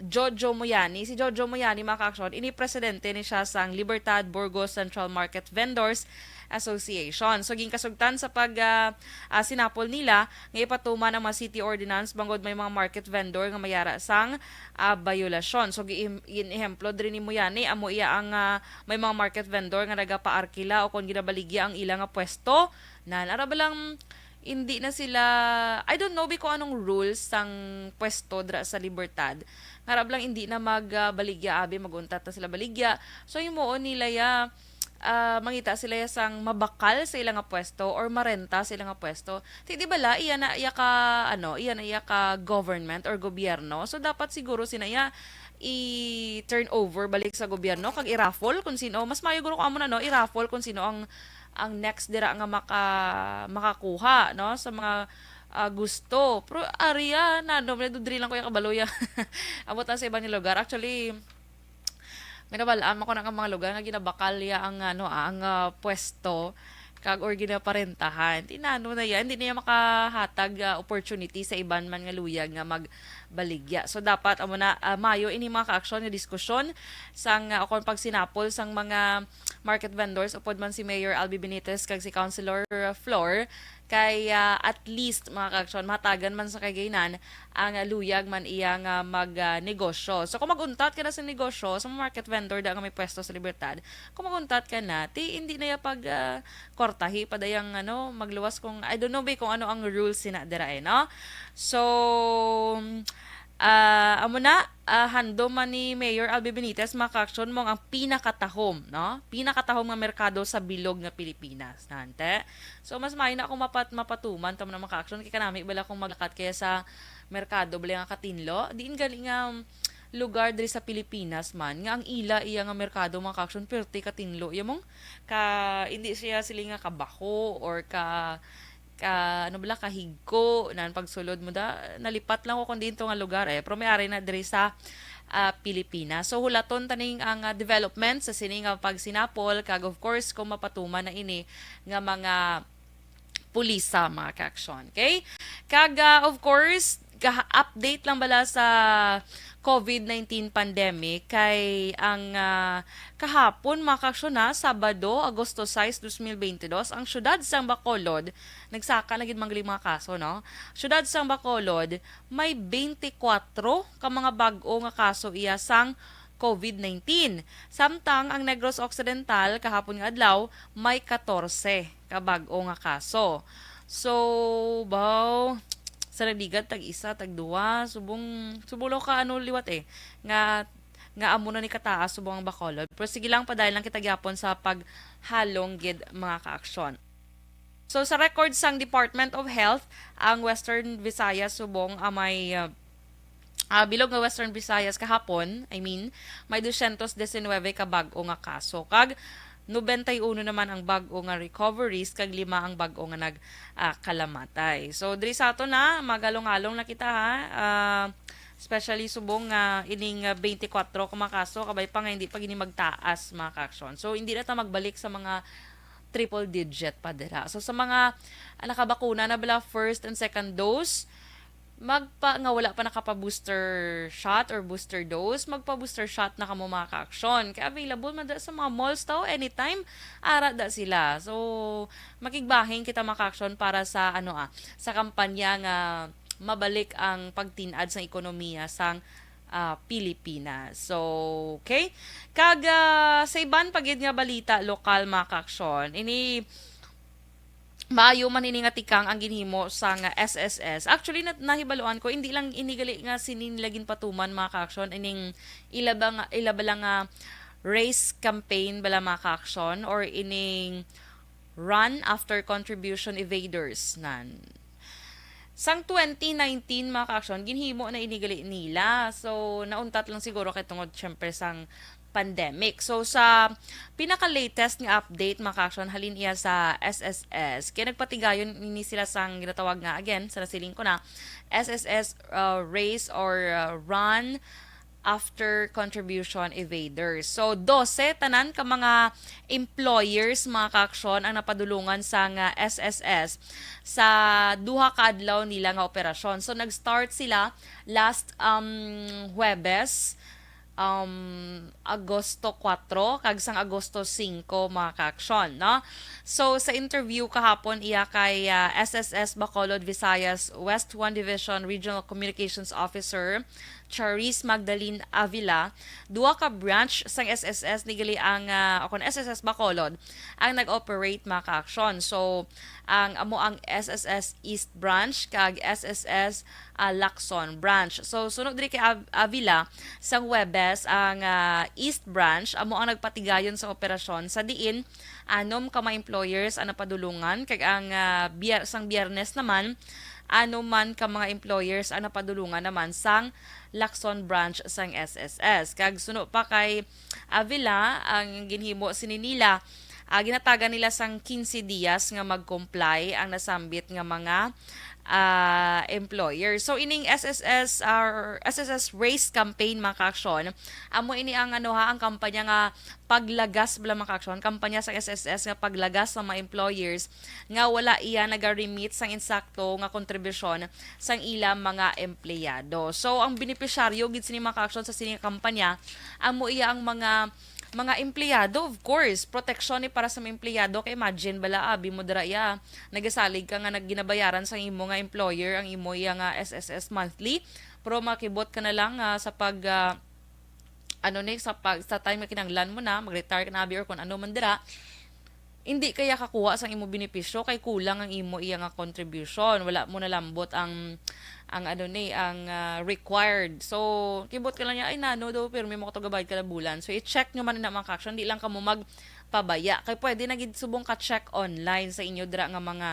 Jojo Moyani. Si Jojo Moyani mga kaaksyon, ini presidente ni siya sang Libertad Burgos Central Market Vendors Association. So ginkasugtan sa pag sinapol nila nga ipatuman ang mga city ordinance bangod may mga market vendor nga mayara sang violasyon. So gi-ehemplo diri ni Moyani amo iya ang may mga market vendor nga nagapaarkila o kon ginabaligya ang ilang nga pwesto nan ara balang hindi na sila I don't know kung anong rules sang pwesto dra sa Libertad. Harap lang hindi na magbaligya abi maguntat na sila baligya. So himuon nila mangita sila sang mabakal sa ilang nga pwesto or marenta sa ilang nga pwesto. Di bala iya na ka government or gobyerno. So dapat siguro sinaya i-turn over balik sa gobyerno kag i-raffle kung sino mas mayo guro ko amo na no i-raffle kung sino ang next dira nga makakuha no sa mga gusto. Pero ariya na do diri lang ko yung kabaloya. Abot na sa ibang lugar. Actually minabalaan ako ng mga lugar nga ginabakal ang pwesto kag or ginaparentahan. Tinano na yan, hindi niya makahatag opportunity sa iban man nga luyag nga magbaligya. So dapat amo na mayo ini mga kaaksyon nga diskusyon sang akon pag sinapol sang mga market vendors upod man si Mayor Albi Benitez kag si Councilor Flor kay at least mga kaaksyon matagan man sa kagaynan ang luyag man iya nga magnegosyo. So kung maguntat ka na sa negosyo sa market vendor da nga may pwesto sa Libertad, kung maguntat ka na hindi na ya pag kortahi padayang magluwas kung I don't know kung ano ang rules sina dira no. So amo na hando man ni Mayor Albi Benitez makaaksyon mo ang pinakatahom no pinakatahom nga merkado sa bilog nga Pilipinas nante. So mas may na akong mapatuman tamo na makaaksyon kay kanami bala kung maglakat kaya sa merkado bala nga Katinlo diin gali nga lugar diri sa Pilipinas man nga ang ila iya nga merkado makaaksyon perti Katinlo yamong hindi siya sila nga kabaho or kahigko nan pagsulod mo nalipat lang ko kun dito nga lugar pero may ari na diri sa Pilipinas. So hulaton taning ang development sa sini nga pagsinapol kag of course kung mapatuman na ini nga mga pulisa mga kaaksyon. Okay? Kag of course update lang bala sa COVID-19 pandemic kay ang kahapon makaaksyon na Sabado, Agosto 6, 2022 ang syudad sang Bacolod nagsaka na gid mga kaso no. Syudad sang Bacolod may 24 ka mga bag-o nga kaso iya sang COVID-19. Samtang ang Negros Occidental kahapon nga adlaw may 14 ka bag-o nga kaso. So, baw sa naligat tag-isa, tag-duwa, subulo ka liwat nga amo na ni kataas subong ang Bacolod. Pero sige lang padayon lang kita gyapon sa paghalong gid mga kaaksyon. So sa records sang Department of Health, ang Western Visayas subong may bilog nga Western Visayas kahapon, may 219 ka bag-o nga kaso. Kag 91 naman ang bag-o nga recoveries, kag 5 ang bag-o nga nagkalamatay. So, diri sa ato na, magalong-along na kita especially subong ining 24 ka mga kaso, kabay pa nga hindi pa gini magtaas mga kaaksyon. So, hindi na ta magbalik sa mga triple digit pa dira. So, sa mga nakabakuna na bala first and second dose, nga wala pa nakapa-booster shot or booster dose, magpa-booster shot na kamo mga ka-aksyon. Kaya available man sa mga malls tao anytime, ara da sila. So, makigbahing kita mga ka-aksyon para sa sa kampanya nga mabalik ang pagtinad sa ekonomiya sang Pilipinas. So, okay? Kag sa iban pagid nga balita lokal mga ka-aksyon, ini maayo man ini nga tikang ang ginhimo sa nga SSS. Actually nahibaluan ko hindi lang inigali nga sininilagin patuman mga kaaksyon ining ilaba lang nga race campaign bala mga kaaksyon or ining run after contribution evaders nan. Sang 2019 mga kaaksyon ginhimo na inigali nila. So nauntat lang siguro kay tungod syempre sang pandemic. So, sa pinaka-latest nga update, mga kaaksyon, halin iya sa SSS. Kaya nagpatigayon ini sila sang ginatawag nga, again, sa nasiling ko na, SSS race or run after contribution evaders. So, 12 tanan ka mga employers, mga kaaksyon, ang napadulungan sa nga SSS sa duha ka adlaw nila nga operasyon. So, nag-start sila last Huwebes, Agosto 4 kag sang Agosto 5 mga kaaksyon, no? So sa interview kahapon iya kay SSS Bacolod Visayas West 1 Division Regional Communications Officer Charis Magdalene Avila, duha ka branch sang SSS nigali ang SSS Bacolod ang nag-operate mga kaaksyon. So ang SSS East Branch kag SSS Lacson Branch. So sunod diri kay Avila sang Huwebes ang East Branch amo ang nagpatigayon sa operasyon sa diin anom ka mga employers ang napadulungan kag ang sang Biyernes naman man ka mga employers ang napadulungan naman sang Lacson Branch sang SSS. Kag suno pa kay Avila ang ginhimo sininila ginatagan nila sang 15 dias nga mag-comply ang nasambit nga mga employer. So ining SSS race campaign mga kaaksyon, amo ini ang ang kampanya nga paglagas bala mga kaaksyon, kampanya sa SSS nga paglagas sa mga employers nga wala iya naga-remit sang insakto nga kontribusyon sang ilang mga empleyado. So ang benepisyaryo gid sini mga kaaksyon sa sini kampanya, amo iya ang mga empleyado, of course, proteksyon ni para sa mga empleyado. Kay imagine bala abi mo dira ya nagasalig ka nga nagginabayaran sa imo nga employer ang imo iya nga SSS monthly, pero makibot ka na lang sa pag sa time nga kinanglan mo na mag-retire ka na abi or kung ano man dira, hindi kaya kakuha sang imo benepisyo kay kulang ang imo iya nga contribution, wala mo na lambot ang required. So, kibot ka lang niya, ay nano daw, pero may mga tagabayad ka na bulan. So, i-check nyo man na mga action, di lang ka mo magpabaya. Kaya pwede na subong ka-check online sa inyo dira nga mga,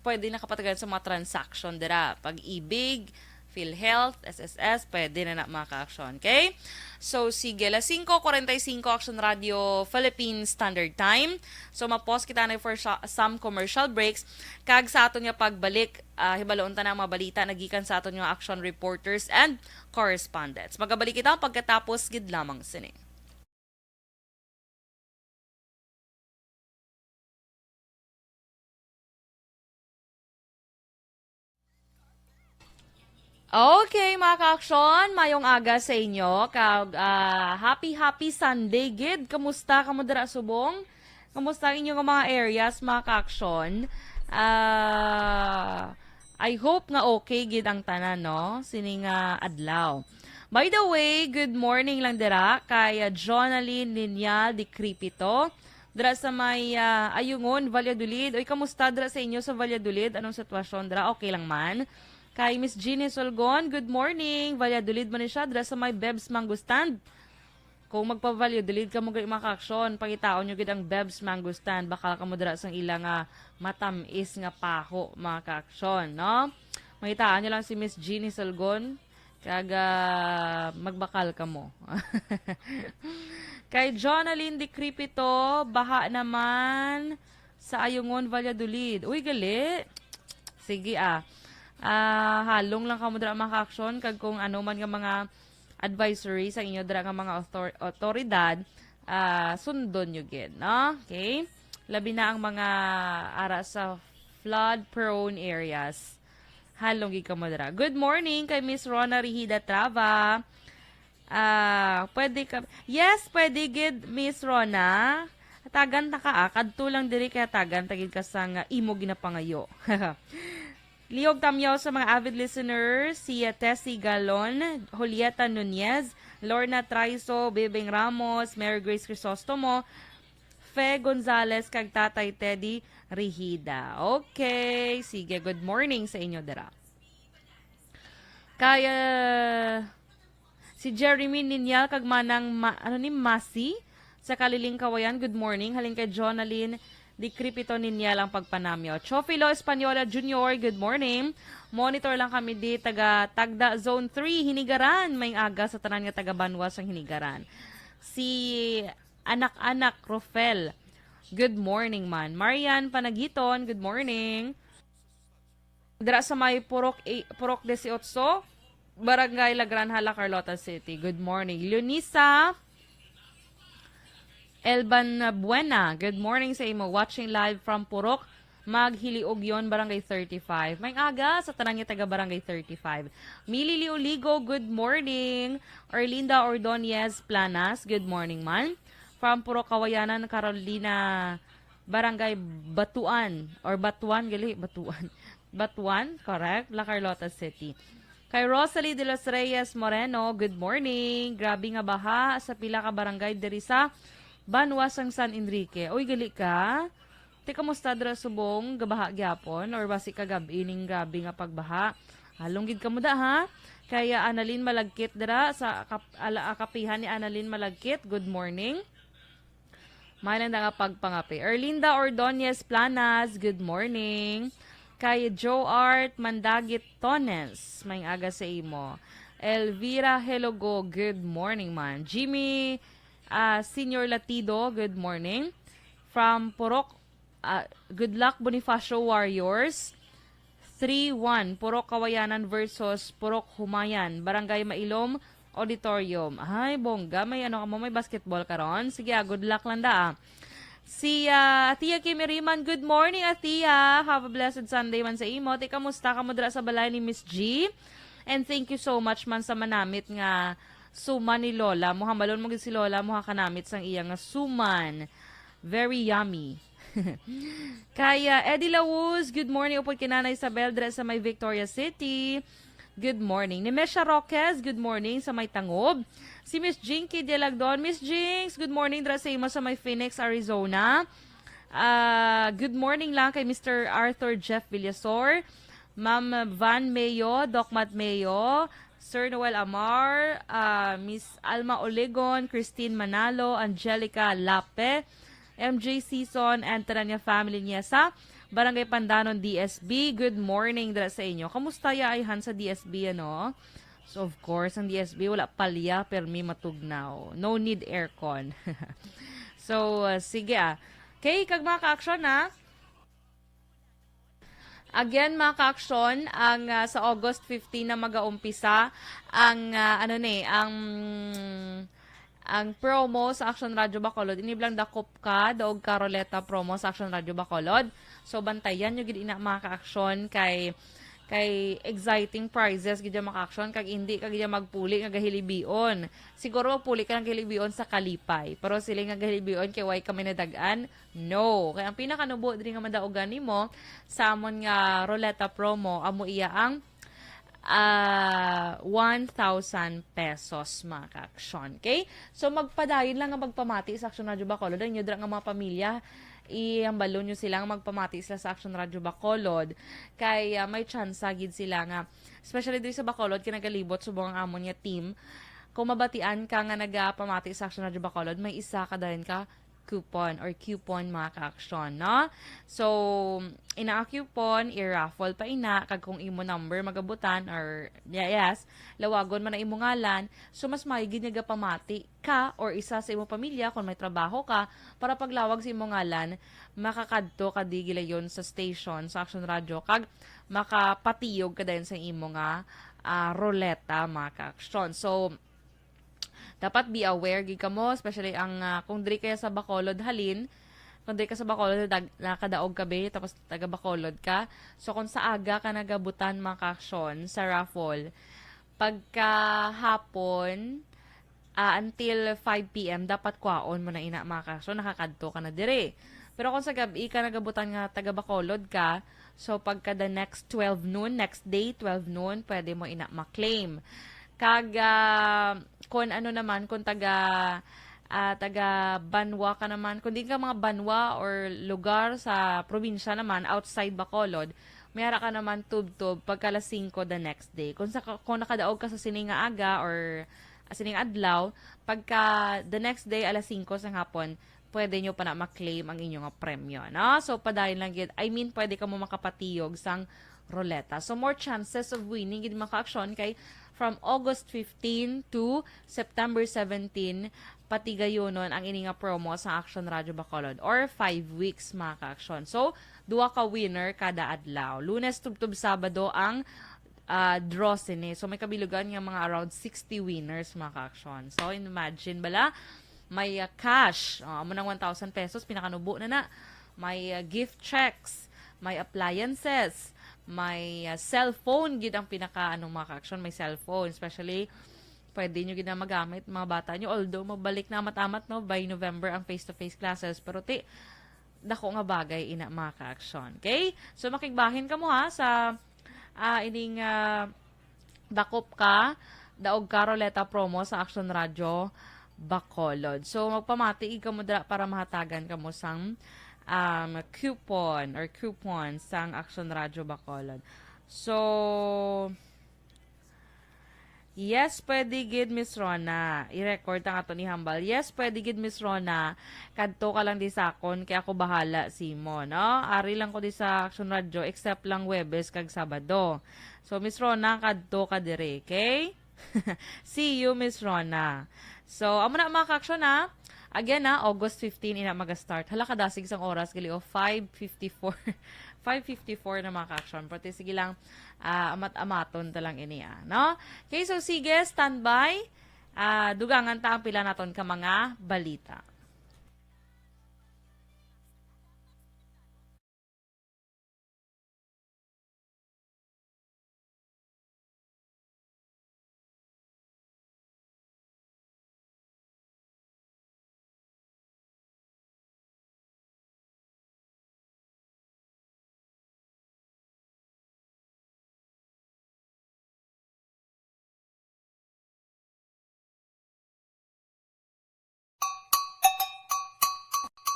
pwede na kapatagan sa mga transaction dira. Pag-ibig, PhilHealth, SSS, pwede na mga ka-action. Okay? So, sige, 5:45 Action Radio Philippines Standard Time. So, mapause kita na for some commercial breaks. Kag sa aton nga pagbalik, hibaloon ta na mga balita nagikan sa aton nga action reporters and correspondents. Magabalik kita pagkatapos gid lamang sini. Okay, mga ka-aksyon, mayong aga sa inyo. Happy Sunday, gid. Kamusta ka mo dira subong? Kamusta ang inyong mga areas, mga ka-aksyon? I hope nga okay gid ang tanan, no? Sining adlaw. By the way, good morning lang dira kay Jonaline Lineal de Cripito. Dira sa may Ayungon, Valladolid. Oy, kamusta dira sa inyo sa Valladolid? Anong sitwasyon dira? Okay lang man? Kay Miss Jeannie Solgon, good morning. Valladolid man ni siya, dra sa may Bebs Mango Stand. Kung magpa-Valladolid ka mo gay makaaksyon, pangitaon nyo gid ang Bebs Mango Stand, baka ka mo dra sang ilang matamis nga paho mga kaaksyon, no? Makitaan nyo lang si Miss Jeannie Solgon, kaga magbakal ka mo. Kay Jonaline de Cripito, baha naman sa Ayungon, Valladolid. Uy, gali. Sige halong lang kamo dira mga aksyon kag kung ano man nga mga advisory sa inyo dira nga mga otoridad sundon nyo gid, no? Okay? Labi na ang mga ara sa flood prone areas. Halong gid kamo dira. Good morning kay Miss Rona Rihida Trava. Pwede ka. Yes, pwede gid Miss Rona. Tagan ta ka kadto lang diri kay tagan tagid ka sang imo ginapangayo. Liog tamyaw sa mga avid listeners, si Tessie Galon, Julieta Nunez, Lorna Traiso, Bebeng Ramos, Mary Grace Crisostomo, Fe Gonzalez, kag Tatay Teddy Rihida. Okay, sige, good morning sa inyo dira. Kaya si Jeremy Ninyal kag manang Masi sa Kaliling Kawayan, good morning. Haling kay Jonaline Di Cripito Ninyal ang pagpanamyo. Chofilo Espanyola Jr., good morning. Monitor lang kami di Tagda Zone 3, Hinigaran. May aga sa tanan nga taga Banwas ang Hinigaran. Si Anak-Anak Rofel, good morning man. Marian Panagiton, good morning. Dira sa may Purok 18, Barangay La Granjala, Carlota City, good morning. Leonisa Elban Buena, good morning sa imo. Watching live from Purok, Maghiliog yon, Barangay 35. May aga sa tanan nga taga Barangay 35. Mili Liuligo, good morning. Erlinda Ordonez Planas, good morning man. From Purok Kawayanan, Carolina, Barangay Batuan, or Batuan, gali, Batuan. Batuan, correct, La Carlota City. Kay Rosalie de los Reyes Moreno, good morning. Grabe nga baha sa pila ka barangay diri sa Banwas ang San Enrique. Uy, gali ka? Te, kamusta dira subong? Gabaha gyapon? Or basi kagabi ning gabi nga pagbaha? Halong gid kamo da, ha? Kaya Annalyn Malagkit dira sa akapihan ni Annalyn Malagkit. Good morning. Mailan nga pagpangapi. Erlinda Ordonez Planas, good morning. Kay Joe Art Mandagit Tones, may aga sa imo. Elvira Helogo, good morning man. Jimmy Senior Latido, good morning. From Purok, good luck Bonifacio Warriors. 3-1, Purok Kawayanan versus Purok Humayan, Barangay Mailom Auditorium. Ay, bongga, may may basketball karon. Sige, good luck lang da. Si Atia Kimiriman, good morning Atia. Have a blessed Sunday man sa imo. Te, kamusta ka mo dira sa balay ni Miss G? And thank you so much man sa manamit nga suman ni Lola. Muhamalon mo si Lola, muha kanamit sang iyang suman. Very yummy. Kaya Eddie Lawuz, good morning upod kinana Isabel dira sa may Victoria City. Good morning. Ni Mesha Roques, good morning sa may Tangob. Si Miss Jinky Delagdon. Miss Jinx, good morning dira sa imo sa may Phoenix, Arizona. Good morning lang kay Mr. Arthur Jeff Villasor, Ma'am Van Mayo, Doc Matt Mayo, Sir Noel Amar, Miss Alma Olegon, Christine Manalo, Angelica Lape, MJ Season, and Taranya family niya sa Barangay Pandanon, DSB. Good morning dira sa inyo. Kamusta ya ayhan sa DSB, ano? So, of course, ang DSB, wala palya, permi matugnaw. No need aircon. So, sige Okay, kag mga ka-aksyon Again, mga ka-aksyon, ang sa August 15 na mag-aumpisa ang ang promo sa Action Radio Bacolod. Iniblang dakop ka, daog Caroleta promo sa Action Radio Bacolod. So, bantayan nyo gid ina mga ka-aksyon kay kay exciting prizes gid maka-action kag hindi kag gid magpuli nga gahilibion. Siguro magpuli ka ng gahilibion sa kalipay, pero sila nga gahilibion kay way kami nadagan. No, kay ang pinakanubo diri nga madaogan nimo sa amon nga ruleta promo amo iya ang 1,000 pesos mga ka-aksyon. Okay? So magpadayon lang nga magpamati sa Action Radio Bacolod. Ang dra nga mga pamilya iambalo nyo silang magpamati sila sa Action Radio Bacolod kay may chance gid sila nga especially diri sa Bacolod kinagalibot subong ang amon nga team kung mabatian ka nga nagapamati sa Action Radio Bacolod may isa ka dayon ka coupon mga ka-aksyon, no? So, ina-coupon, i-raffle pa ina, kag kung imo number magabutan, or, yes, lawagon man na imo ngalan, so mas maigid nga pamati ka, or isa sa imo pamilya, kung may trabaho ka, para paglawag sa imo ngalan, makakadto ka di gilayon sa station, sa Action Radio, kag makapatiyog ka din sa imo nga ruleta, mga ka-aksyon. So, dapat be aware gid kamo especially ang kung diri kaya sa Bacolod halin kung diri ka sa Bacolod nakadaog ka be tapos taga Bacolod ka so kung sa aga ka nagabutan mga ka-aksyon sa raffle pagka hapon until 5 PM dapat kwaon mo na ina mga ka-aksyon nakakadto ka na diri pero kung sa gabi ka nagabutan nga taga Bacolod ka so pagka the next 12 noon next day 12 noon pwede mo ina ma-claim kag kung ano naman kung taga Banwa ka naman kung di ka mga Banwa or lugar sa probinsya naman outside Bacolod mayara ka naman tub-tub pagka alas 5 the next day kung nakadaog ka sa sining nga aga or sining adlaw pagka the next day alas 5 sa hapon pwede nyo pa na maklaim ang inyong premyo no so padayon lang gid pwede ka mo makapatiyog sang ruleta so more chances of winning gid maka-aksyon kay from August 15 to September 17, pati gayonon ang ini nga promo sa Action Radio Bacolod or 5 weeks mga ka-aksyon. So, duwa ka winner kada adlaw. Lunes, tubtub, Sabado ang draw sini. So, may kabilugan nga mga around 60 winners mga ka-aksyon. So, imagine bala, may cash, amo ng 1,000 pesos, pinakanubo na. May gift checks, may appliances, may cellphone gid ang pinaka mga ka-aksyon may cellphone especially pwede nyo gid na magamit mga bata nyo although mabalik na amat-amat no by November ang face-to-face classes pero dako nga bagay ina mga ka-aksyon okay so makigbahin ka mo ha sa ining dakop ka daog ka ruleta promo sa Action Radio Bacolod so magpamati ka mo dira para mahatagan ka mo sang coupon sang Action Radio Bacolod. So, yes, pwede gid Miss Rona. I-record ang ato ni Hambal. Yes, pwede gid Miss Rona. Kadto ka lang di sakon, kaya ako bahala Simo, no? Ari lang ko di sa Action Radio, except lang Webes kag Sabado. So, Miss Rona, kadto ka dire, okay? See you, Miss Rona. So, amo na mga ka-aksyon, ha? Again August 15 ina mag-start. Hala kadasig sang oras gali 5:54. 5:54 na mga ka-aksyon. Pero sige lang amat-amaton ta lang ini no? Okay, so sige, standby. Dugangan ta ang pila naton ka mga balita.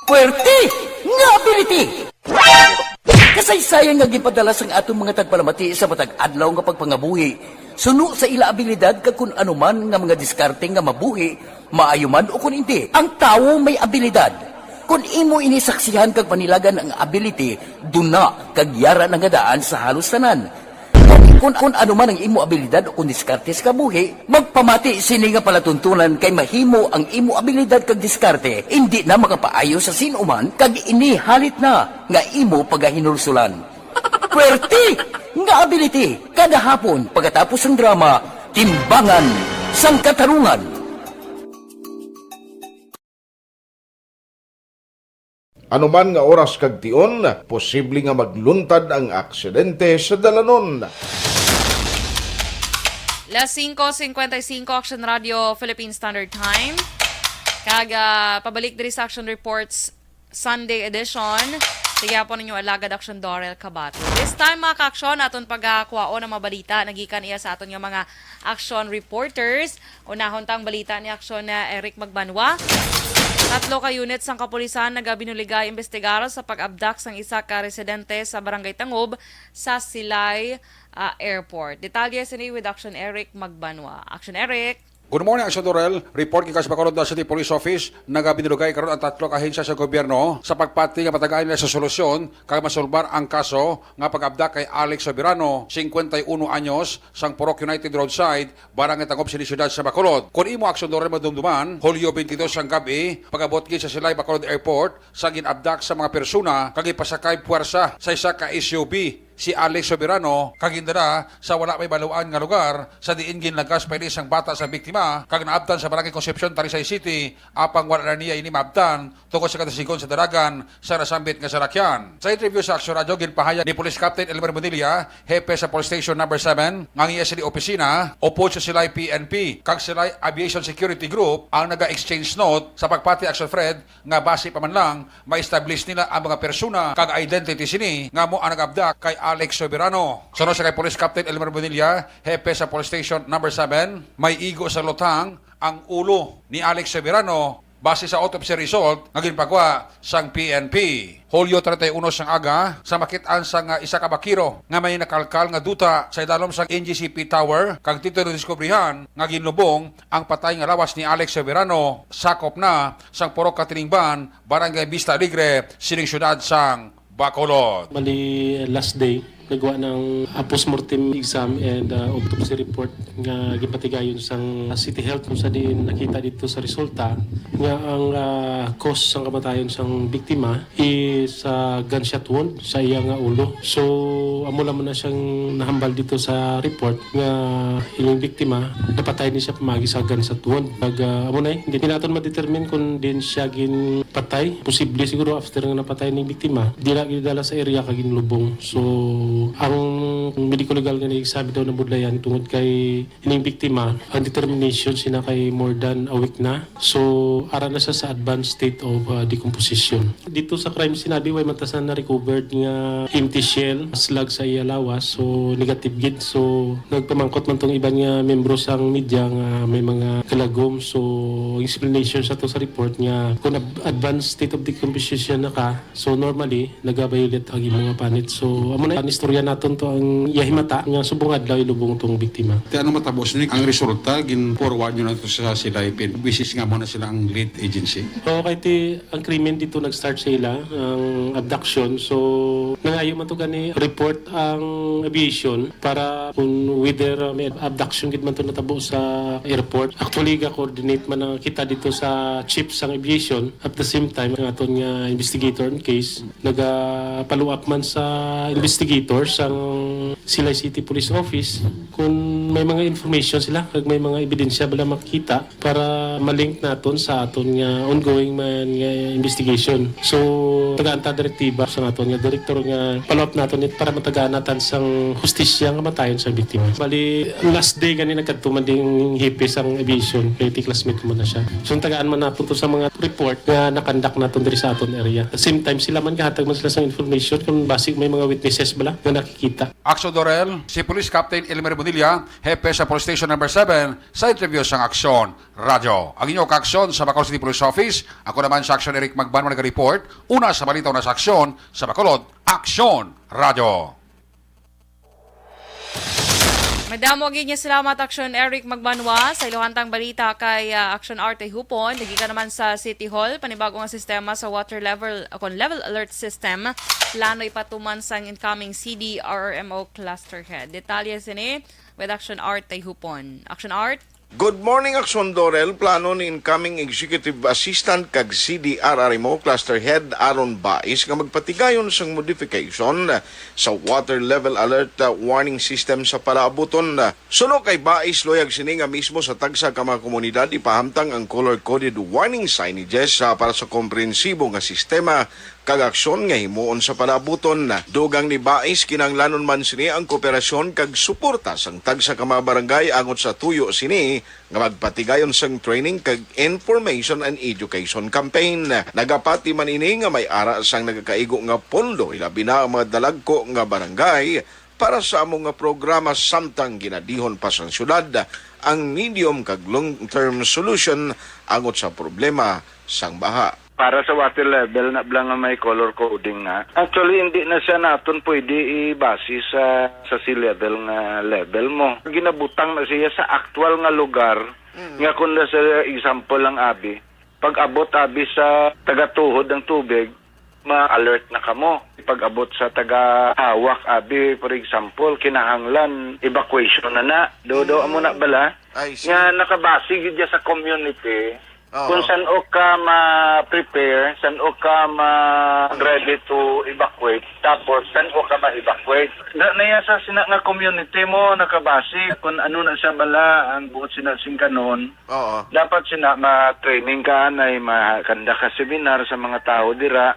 Puwerte nga ability! Kasaysayan nga gipadala sang atong mga tagpalamati sa matag adlaw nga pagpangabuhi. Suno sa ila abilidad kag kun anuman nga mga diskarte nga mabuhi, maayo man o kun hindi. Ang tawo may abilidad. Kung imo inisaksihan kag panilagan ang ability, duna kag yara nga daan sa halos tanan. Kung ano man ang imo abilidad o kung diskarte sa kabuhi, magpamati sini nga palatuntunan kay mahimo ang imo abilidad kag diskarte, hindi na makapaayo sa sinuman kag inihalit na nga imo pagahinulsulan. Puwerte nga ability kada hapon pagkatapos ng drama, Timbangan sang Katarungan. Anuman nga oras kag tion, posible nga magluntad ang aksidente sa dalanon. Las 5:55 Action Radio Philippine Standard Time. Pabalik diri sa Action Reports Sunday edition. Sige po ninyo alagad Action Dorel Kabato. This time mga ka-aksyon, aton pagkakuwao ng mabalita. Nagikan iya sa aton yung mga action reporters. Unahon tang balita ni aksyon na Eric Magbanwa. 3 ka units ng kapulisan nagabinuligay investigar sa pag-abduct ng isa ka residente sa Barangay Tangob sa Silay Airport. Detalye sa ni with Action Eric Magbanwa. Action Eric. Good morning, Action Dorel. Report kay Bacolod City Police Office nagabinulugay karon ang 3 ka ahensya sa gobyerno sa pagpati nga patagayan nila sa solusyon kag masolbar ang kaso nga pag-abdak kay Alex Soberano, 51 anyos, sang Purok United Roadside, Barangay Tangob, Siyudad sa Bacolod. Kung imo Action Dorel madumduman, Hulyo 22 sang gabi, pag-abot sa Silay Bacolod Airport, sa ginabdak sa mga persona kag ipasakay puwersa sa isa ka SUV si Alex Soberano kagindara sa wala may baluan nga lugar sa diin ginlagas pa ini isang bata sa biktima kag naabtan sa Barangay Concepcion, Talisay City apang wala na niya ini maabtan tungkol sa katasigon sa daragan sa nasambit nga sarakyan. Sa interview sa Action Radio ginpahayag ni Police Captain Elmer Bonilla, hepe sa Police Station number 7 nga iya sa opisina upod sa Silay PNP kag Silay Aviation Security Group ang naga-exchange note sa pagpati Action Fred nga base pa man lang ma-establish nila ang mga persona kag identity sini nga mo ang nag-abdak kay Alex Soberano. Sunod sa kay Police Captain Elmer Bonilla, hepe sa Police Station number 7, may igo sa lutang ang ulo ni Alex Soberano base sa autopsy result nga ginpagwa sang PNP. Hulyo 31 sang aga sa makitaan sang isa ka bakiro nga may nakalkal nga duta sa idalom sang NGCP Tower kag dito diskubrihan nga ginlubong ang patay nga lawas ni Alex Soberano sakop na sang Purok Katiningban, Barangay Vista Alegre, sining syudad sang Bacolod. Bali, last day, nagawa ng postmortem exam and autopsy report nga gipatigayon sang City Health kung sa din nakita dito sa resulta nga ang cause sang kamatayon sang biktima is gunshot wound sa iya nga ulo. So amo lamang na siyang nahambal dito sa report nga ilang biktima napatay ni siya pamagi sa gunshot wound. Pag amo na hindi natin ma-determine kung din siya ginpatay. Posible siguro after nga napatay ni biktima di na gidala sa area kag ginlubong. So ang medical legal nga nagsabi daw ng budlayan tungod kay ining biktima, ang determination sina kay more than a week na. So, ara na siya sa advanced state of decomposition. Dito sa crime sinabi, way matasan na recovered nga empty shell, slag sa iya lawas, so negative gid. So, nagpamangkot man tong iban nga membro sang media nga may mga kalagom. So, explanation sa to sa report nga kung advanced state of decomposition na ka, so normally, nag-violate ang mga panit. So, amo na istorya naton to ang yahimata nga subong adlaw ilubong tong biktima. Ti ano matapos ni ang resulta gin-forward nyo na to sa Silay PNP. Bisis nga mo na sila ang lead agency. So kay ti ang krimen dito nag-start sila ang abduction. So nangayo man to gani report ang aviation para kung whether may abduction gid man to natabo sa airport. Actually ga coordinate man ang kita dito sa chief sang aviation at the same time ang aton nga investigator in case naga-follow up man sa investigator ang Silay City Police Office kung may mga information sila kag may mga ebidensya bala makita para malink naton sa aton nga ongoing man nga investigation. So taga-anta direktiba sa aton nga direktor nga follow up naton it para matagaan natin sang hustisya nga matayon sa biktima. Bali last day gani nagkatuman ding hipi sang aviation kay classmate ko man na siya. So tagaan man naton to sa mga report nga nakandak naton diri sa aton area. At the same time sila man kahatag man sila sang information kung basic may mga witnesses bala nga nakikita. Action Dorel, si Police Captain Elmer Bonilla, hepe sa Police Station number 7 sa interview sa Action Radio. Ang inyong ka-aksyon sa Bacolod City Police Office, ako naman sa Action Eric Magbanwa nag-report, una sa balita na sa aksyon sa Bacolod, Action Radio. Madamo gid niya salamat Action Eric Magbanwa sa ilohantang balita kay Action Arte Hupon. Dagi ka naman sa City Hall, panibagong nga sistema sa water level alert system. Plano ipatuman sang incoming CD RRMO cluster head. Detalye sini with Action Arte Hupon. Action Art. Good morning, Action Dorel. Plano ni incoming Executive Assistant kag CDRRMO Cluster Head Aaron Bais nga magpatigayon sang modification sa Water Level Alert Warning System sa palaabuton. Suno kay Bais, loyag sini nga mismo sa tagsa ka mga komunidad ipahamtang ang color-coded warning signages para sa komprehensibo nga sistema kag aksyon nga himuon sa panaabuton. Dugang ni Bais kinanglanon man sini ang kooperasyon kag suporta sang tag sa mga barangay angot sa tuyo sini nga magpatigayon sang training kag information and education campaign. Nagapati man ini nga may ara sang nagakaigo nga pondo ilabi na ang mga dalagko nga barangay para sa among nga programa samtang ginadihon pa sang syudad ang medium kag long-term solution angot sa problema sang baha. Para sa water level na blang nga may color coding nga. Actually, hindi na siya naton pwede i-base sa sea level nga level mo. Ginabutang na siya sa actual nga lugar. Nga kung sa example lang abi, pag abot abi sa taga-tuhod ng tubig, ma-alert na kamo. Pag abot sa taga-hawak abi, for example, kinahanglan evacuation na. Dodo mo na bala? Nga nakabase gid sa community. Kung saan o ka ma-prepare, saan o ka ma-ready to evacuate, tapos saan o ka ma-evacuate. Naya sa sina nga community mo nakabasi kung ano na siya bala ang buot sinasing kanon. Dapat sina ma-training ka na makanda ka seminar sa mga tao dira.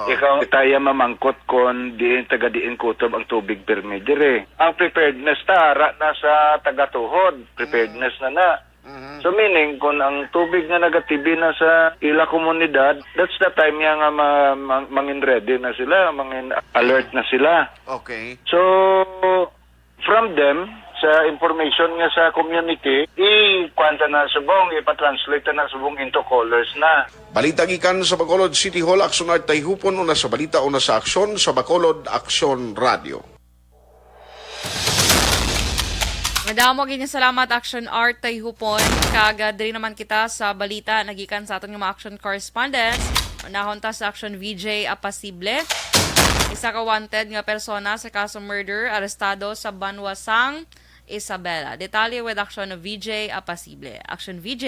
Ikaw tayo mamangkot kon diin taga-diin kutob ang tubig permi dire. Ang preparedness tara na sa taga-tuhod, preparedness na. So meaning, kung ang tubig nga nagatibi na sa ila komunidad, that's the time nga mangin ready na sila, mangin alert na sila. Okay. So, from them, sa information nga sa community, i-kwanta na subong, ipatranslate na subong into colors na. Balita gikan sa Bacolod City Hall, Aksyon Art Tayhupon, una sa balita, una sa aksyon, sa Bacolod Aksyon Radio. Madamo ganyan salamat Action Art Tayhupon. Kagad rin naman kita sa balita nagikan sa aton nga mga action correspondents. Manahon ta sa Action VJ Apasible. Isa ka wanted nga persona sa kaso murder arestado sa Banwasang, Isabela. Detalye with Action VJ Apasible. Action VJ.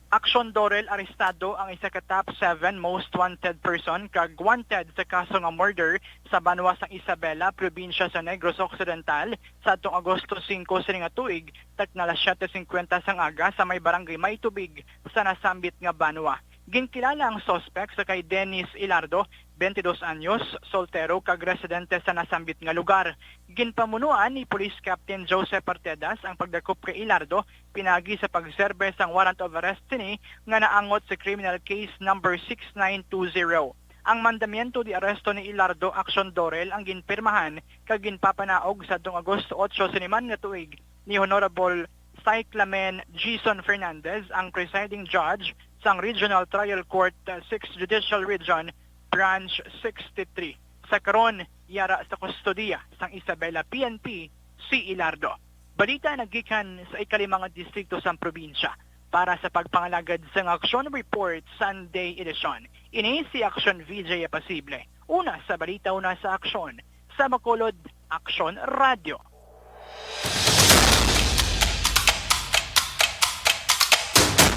Action Dorel arestado ang isa ka top 7 most wanted person kag wanted sa kaso nga murder sa Banwasang Isabela, probinsya sa Negros Occidental sa atong Agosto 5 sining nga tuig, takna 7:50 sang aga sa may barangay May Tubig sa nasambit nga Banwa. Ginkilala ang suspect sa kay Dennis Ilardo, 22 anyos, soltero kag residente sa nasambit nga lugar. Ginpamunuan ni Police Captain Joseph Artedas ang pagdakop kay Ilardo pinagi sa pagserbe sang warrant of arrest ni nga naangot sa criminal case number 6920. Ang mandamiento di aresto ni Ilardo Action Dorel ang ginpirmahan kag ginpapanaog sa atong Agosto 8 siniman nga tuig ni Honorable Cyclamen Gison Fernandez, ang presiding judge sang Regional Trial Court 6th Judicial Region Branch 63. Sa karon, yara sa kustodiya sang Isabela PNP si Ilardo. Balita nagikan sa ikalimang distrito sang probinsya para sa pagpangalagad sang Action Report Sunday edition. Ini si Action VJ Apasible. Una sa balita, una sa aksyon. Sa Bacolod Action Radio.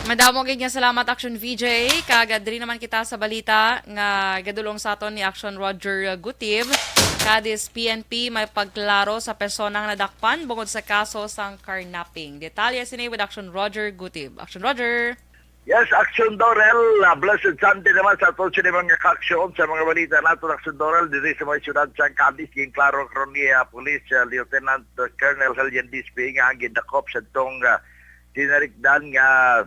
Madamo ganyan salamat Action VJ. Kagad rin naman kita sa balita nga gadulong sa aton ni Action Roger Gutib. Kadis PNP may pagklaro sa personang nadakpan bungod sa kaso sang carnapping. Detalye sini with Action Roger Gutib. Action Roger. Yes, Action Dorel, blessed Sunday naman sa ato sa mga kaksyon sa mga balita nato Action Dorel dito sa mga syudad sa Cadiz, yung klaro karon ni Police Lieutenant Colonel Helian Dispe nga ang gindakop sa tong tinarikdan nga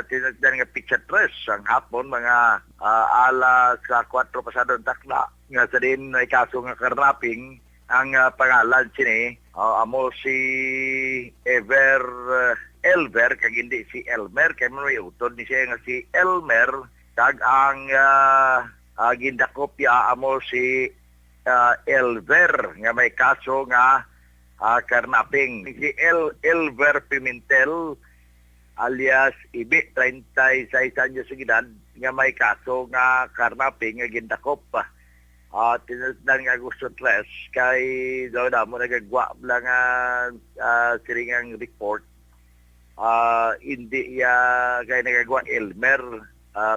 tinarikdan nga picture press ang hapon mga alas 4 pasado takla nga sa din ay kaso nga carnapping ang pangalan sini amo si Elmer kag hindi si Elmer kay mo utod ni siya nga si Elmer kag ang gindakopya amo si Elver nga may kaso nga carnapping. Si Elver Pimentel alias Ibi, 36 anyos sa edad, nga may kaso nga carnapping nga gindakop pa. Tinatnan nga gusto tres kay daw na mo nagagwa lang siringang report. Hindi kay nagagwa Elmer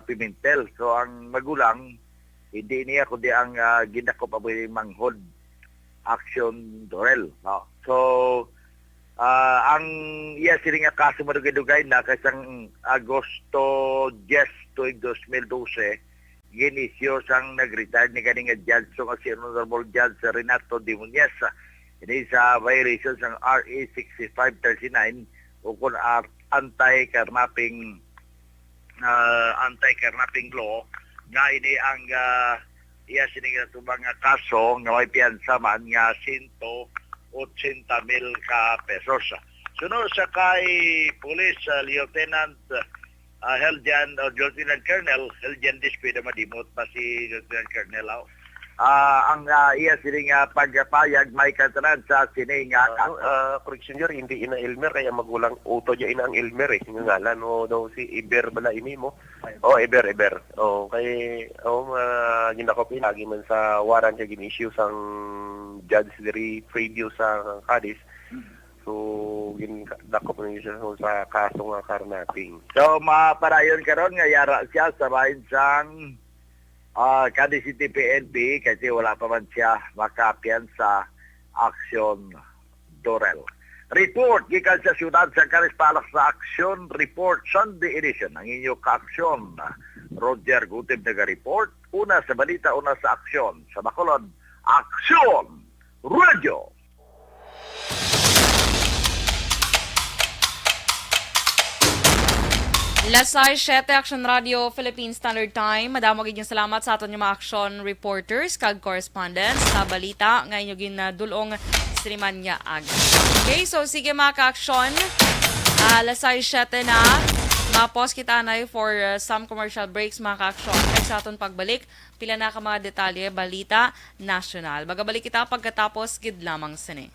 Pimentel. So ang magulang hindi niya kundi ang gindakop aboy manghod Action Dorel. No? So, ang sila nga kaso madugay-dugay na kasang Agosto 10 tuig 2012 ginisyo sang nag-retire ni kaning judge so nga si Honorable Judge Renato Dimonyes ini sa violation sang RA 6539 ukon anti-kidnapping law nga ini ang iya sining tubang nga kaso nga may piyansa man nga 180,000 ka pesos. Sunod sa kay Police Lieutenant Heljan o Lieutenant Colonel Heljan Dispida Madimot pa si Lieutenant Colonel ang iya sining pagpayag may katanan sa sining correction yun, hindi ina Elmer kaya magulang uto niya ina ang Elmer yung ngalan o daw si Iber bala ini mo Iber kay ginakopy lagi man sa warrant niya ginisyu sang judge diri preview sa Cadiz. So, ginakop na siya sa kaso nga karnapping. So, maparayon karon nga yara siya sa bahin sang Cadiz City PNP kasi wala pa man siya makapian sa Action Dorel. Report gikan sa siyudad sa Caris Palace sa Action Report Sunday edition. Ang inyo ka-aksyon, Roger Gutib naga-report. Una sa balita, una sa aksyon. Sa Bacolod, Aksyon Radio. Lasay 7 Action Radio Philippine Standard Time. Madamo gid yung salamat sa aton yung mga action reporters kag correspondents sa balita nga inyo ginadulong streaman niya ag. Okay, so sige mga ka-action. Lasay 7 na. Mapos kita na for some commercial breaks mga ka-action. Next sa aton pagbalik, pila na ka mga detalye balita national. Magabalik kita pagkatapos gid lamang sini.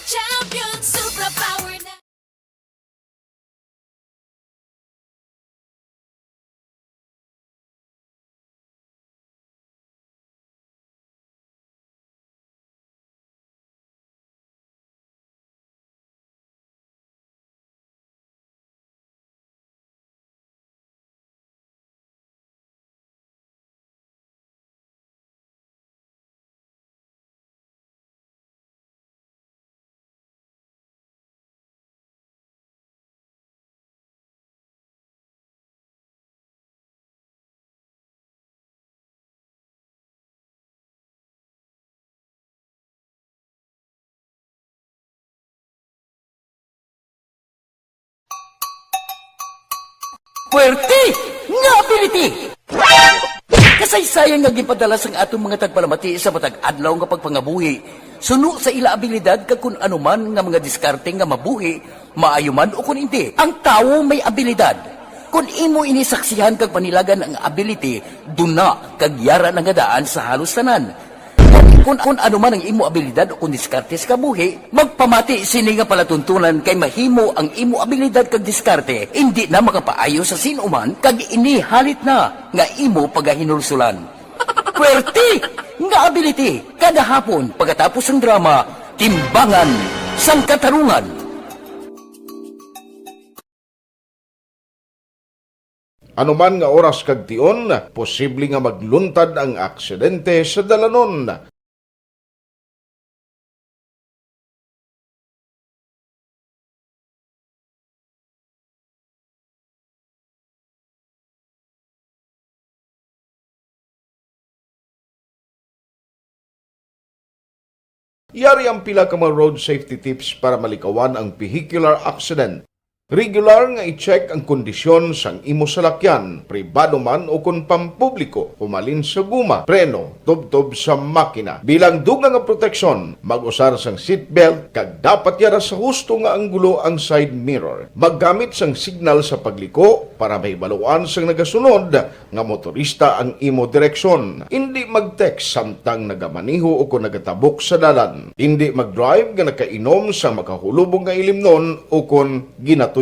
Champion Superpower na. Puwerte nga ability! Kasaysayan nga gipadala sang atong mga tagpalamati sa matag adlaw nga pagpangabuhi. Suno sa ila abilidad kag kun anuman nga mga diskarte nga mabuhi, maayo man o kun hindi. Ang tawo may abilidad. Kung imo inisaksihan kag panilagan ang ability, duna kag yara nga daan sa halos tanan. Kung ano man ang imo abilidad o kung diskarte sa kabuhi, magpamati sini nga palatuntunan kay mahimo ang imo abilidad kag diskarte, hindi na makapaayo sa sinuman kag inihalit na nga imo pagahinulsulan. Puwerte nga ability, kada hapon pagkatapos ng drama, Timbangan sang Katarungan. Anuman nga oras kag tion, posible nga magluntad ang aksidente sa dalanon. Yari ang pila ka mga road safety tips para malikawan ang vehicular accident. Regular nga i-check ang kondisyon sang imo salakyan, pribado man o kung pampubliko, humalin sa guma, preno, tubtob sa makina. Bilang dugang nga proteksyon, mag-usar sang seatbelt, kag dapat yara sa husto nga anggulo ang side mirror. Maggamit sang signal sa pagliko para may baluan sang nagasunod nga motorista ang imo direksyon. Hindi mag-text samtang nagamaniho o kung nagatabok sa dalan. Hindi mag-drive nga nakainom sa makahulubong nga ilimnon o kung ginato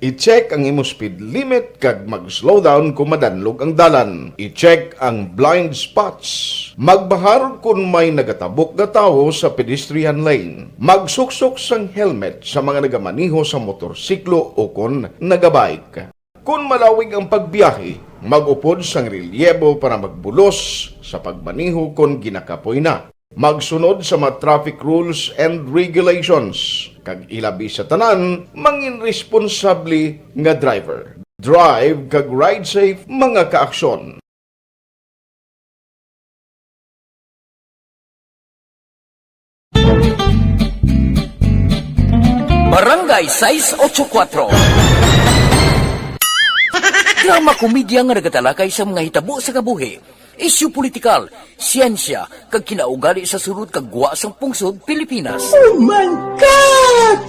I-check ang imo speed limit kag mag-slow down kung madanlog ang dalan. I-check ang blind spots. Magbahar kung may nagatabok na tao sa pedestrian lane. Magsuksok sang helmet sa mga nagamaniho sa motorsiklo o kung nagabike. Kung malawig ang pagbiyahe, mag-upod sang relyebo para magbulos sa pagmaniho kung ginakapoy na. Magsunod sa mga traffic rules and regulations. Kag ilabi sa tanan, mangin responsable nga driver. Drive kag ride safe mga kaaksyon. Barangay 684. Drama komedya nga nagatalakay sa mga hitabo sa kabuhi. Isyu politikal, siyensya, kag kinaugali sa sunod kag guwa sang pungsod Pilipinas. Oh my God!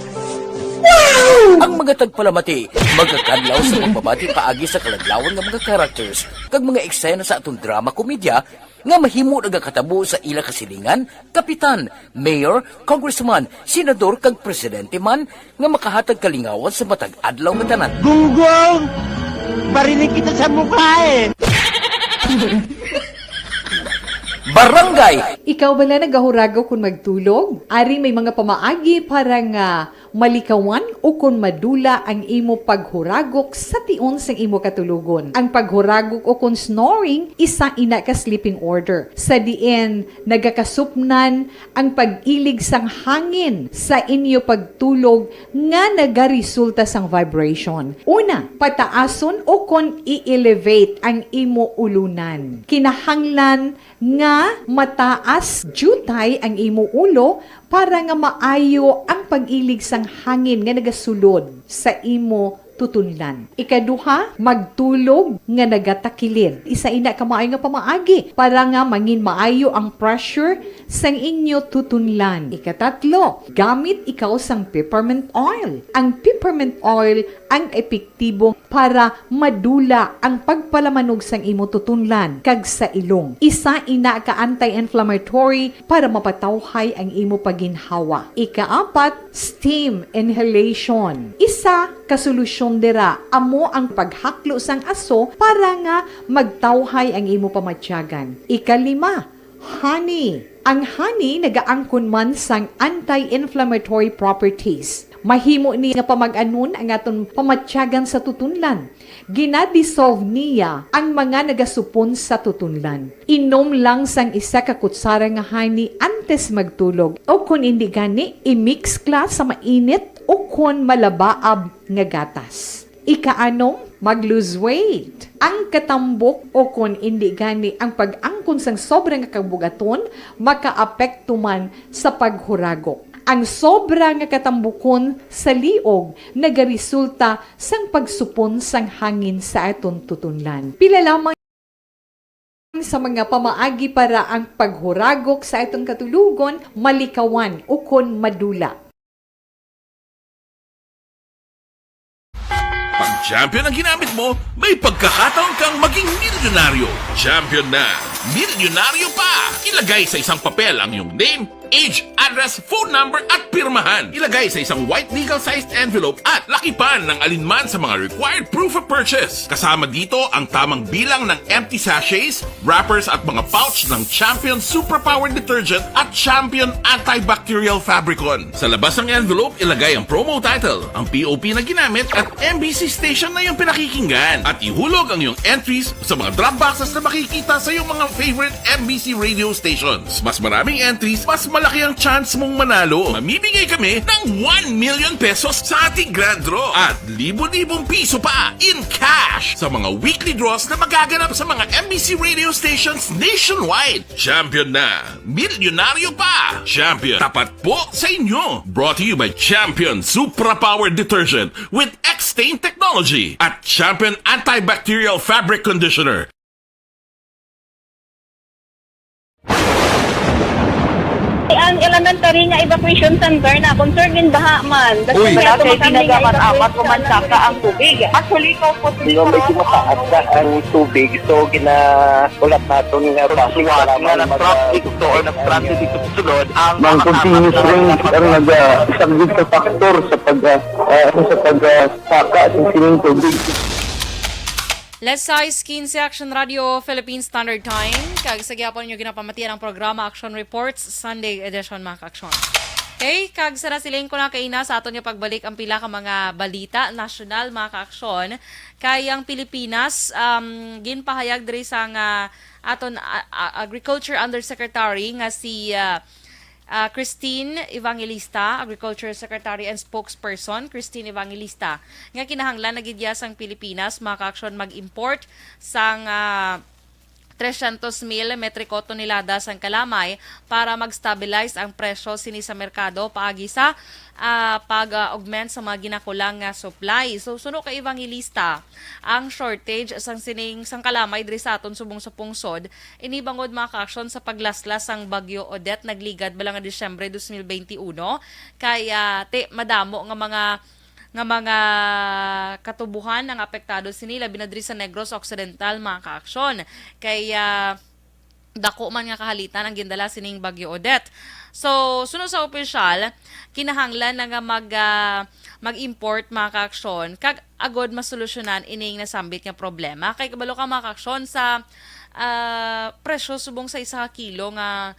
Wow! Ang mga tagpalamati, magkakadlaw sa pagbabati paagi sa kaladlawan ng mga characters kag mga eksena sa atong drama komedya nga mahimo nagakatabo sa ila kasilingan, kapitan, mayor, congressman, senador kag presidente man nga makahatag kalingawan sa matag adlaw nga tanan. Gunggong! Barinig kita sa mukha eh! Barangay! Ikaw bala nagahurago kung magtulog? Ari may mga pamaagi para nga malikawan o kung madula ang imo paghuragok sa tion sang imo katulugon. Ang paghuragok o kung snoring, isa ina ka sleeping order. Sa diin, nagakasupnan ang pag-ilig sang hangin sa inyo pagtulog nga nagaresulta sang vibration. Una, pataason o kung i-elevate ang imo ulunan. Kinahanglan nga mataas jutay ang imo ulo para nga maayo ang pag-ilig sang hangin nga nagasulod sa imo tutunlan. Ikaduha, magtulog nga nagatakilid. Isa ina ka maayo nga pamaagi para nga mangin maayo ang pressure sang inyo tutunlan. Ikatatlo, gamit ikaw sang peppermint oil. Ang peppermint oil ang epektibo para madula ang pagpalamanog sang imo tutunlan kag sa ilong. Isa ina ka anti-inflammatory para mapatawhay ang imo paginhawa. Ikaapat, steam inhalation. Isa ka solusyon dira amo ang paghaklo sang aso para nga magtawhay ang imo pamatyagan. Ikalima, honey. Ang honey nagaangkon man sang anti-inflammatory properties. Mahimo ni nga pamag-anon ang aton pamatyagan sa tutunlan. Ginadissolve niya ang mga nagasupon sa tutunlan. Inom lang sang isa ka kutsara nga honey antes magtulog. O kung hindi gani, i-mix kla sa mainit o kung malabaab nga gatas. Ikaanong, mag-lose weight. Ang katambok o kung hindi gani ang pag-angkon sang sobrang kabugaton, makaapekto man sa paghuragok. Ang sobra nga katambukon sa liog nagaresulta sang pagsupon sang hangin sa aton tutunlan. Pila lamang sa mga pamaagi para ang paghuragok sa atong katulugon malikawan o kon madula. Pag champion ang ginamit mo, may pagkakataon kang maging milyonaryo. Champion na, milyonaryo pa! Ilagay sa isang papel ang iyong name, age, address, phone number at pirmahan. Ilagay sa isang white legal-sized envelope at lakipan ng alinman sa mga required proof of purchase. Kasama dito ang tamang bilang ng empty sachets, wrappers at mga pouch ng Champion Superpower Detergent at Champion Antibacterial Fabricon. Sa labas ng envelope, ilagay ang promo title, ang POP na ginamit at MBC station na yung pinakikinggan. At ihulog ang iyong entries sa mga drop boxes na makikita sa iyong mga favorite MBC radio stations. Mas maraming entries, mas malaki ang chance mong manalo. Mamimigay kami ng 1 million pesos sa ating grand draw at libo-libong piso pa in cash sa mga weekly draws na magaganap sa mga MBC radio stations nationwide. Champion na, milyonaryo pa. Champion, tapat po sa inyo. Brought to you by Champion Supra Power Detergent with X-Stain Technology at Champion Antibacterial Fabric Conditioner. Ang elementary nga evacuation center na concern din baha man. Uy, Kasi ginagamat-amat kumansaka ang tubig. Actually, ko po Hindi mo medyo mataas na ang tubig. So, ulat natin nga Pasuwat nga ng traffic to or ng-traffic dito sa sulod ang Mang continuous rin ang isang good factor sa pagsaka at sining tubig. Let's size 15 Action Radio Philippine Standard Time. Kag sa gyapon niyo ginapamatian ang programa Action Reports Sunday edition mga ka-aksyon. Okay, kag sa siling ko na kaina sa aton yung pagbalik ang pila ka mga balita national mga ka-aksyon. Kay ang Pilipinas ginpahayag diri sa nga aton Agriculture Undersecretary nga si Christine Evangelista, Agriculture Secretary and Spokesperson, Christine Evangelista, nga kinahanglan na gidya sang Pilipinas, mga ka-aksyon mag-import sang 300,000 metriko tonelada sang kalamay para mag-stabilize ang presyo sini sa merkado paagi sa pag-augment sa mga ginakulang nga supply. So suno ka evangelista ang shortage sang sining sang kalamay diri sa aton subong sa pungsod inibangod mga ka-aksyon sa paglaslas sang bagyo Odette nagligad bala nga Disyembre 2021 kaya madamo nga mga katubuhan ang apektado sinila binadri sa Negros Occidental mga ka-aksyon. Kaya dako man nga kahalitan ang gindala sining bagyo Odette. So, sunod sa opisyal, kinahanglan na nga mag-import mga ka-aksyon kag agod masolusyonan ining nasambit nga problema. Kay kabalo ka mga ka-aksyon sa presyo subong sa isa ka kilo nga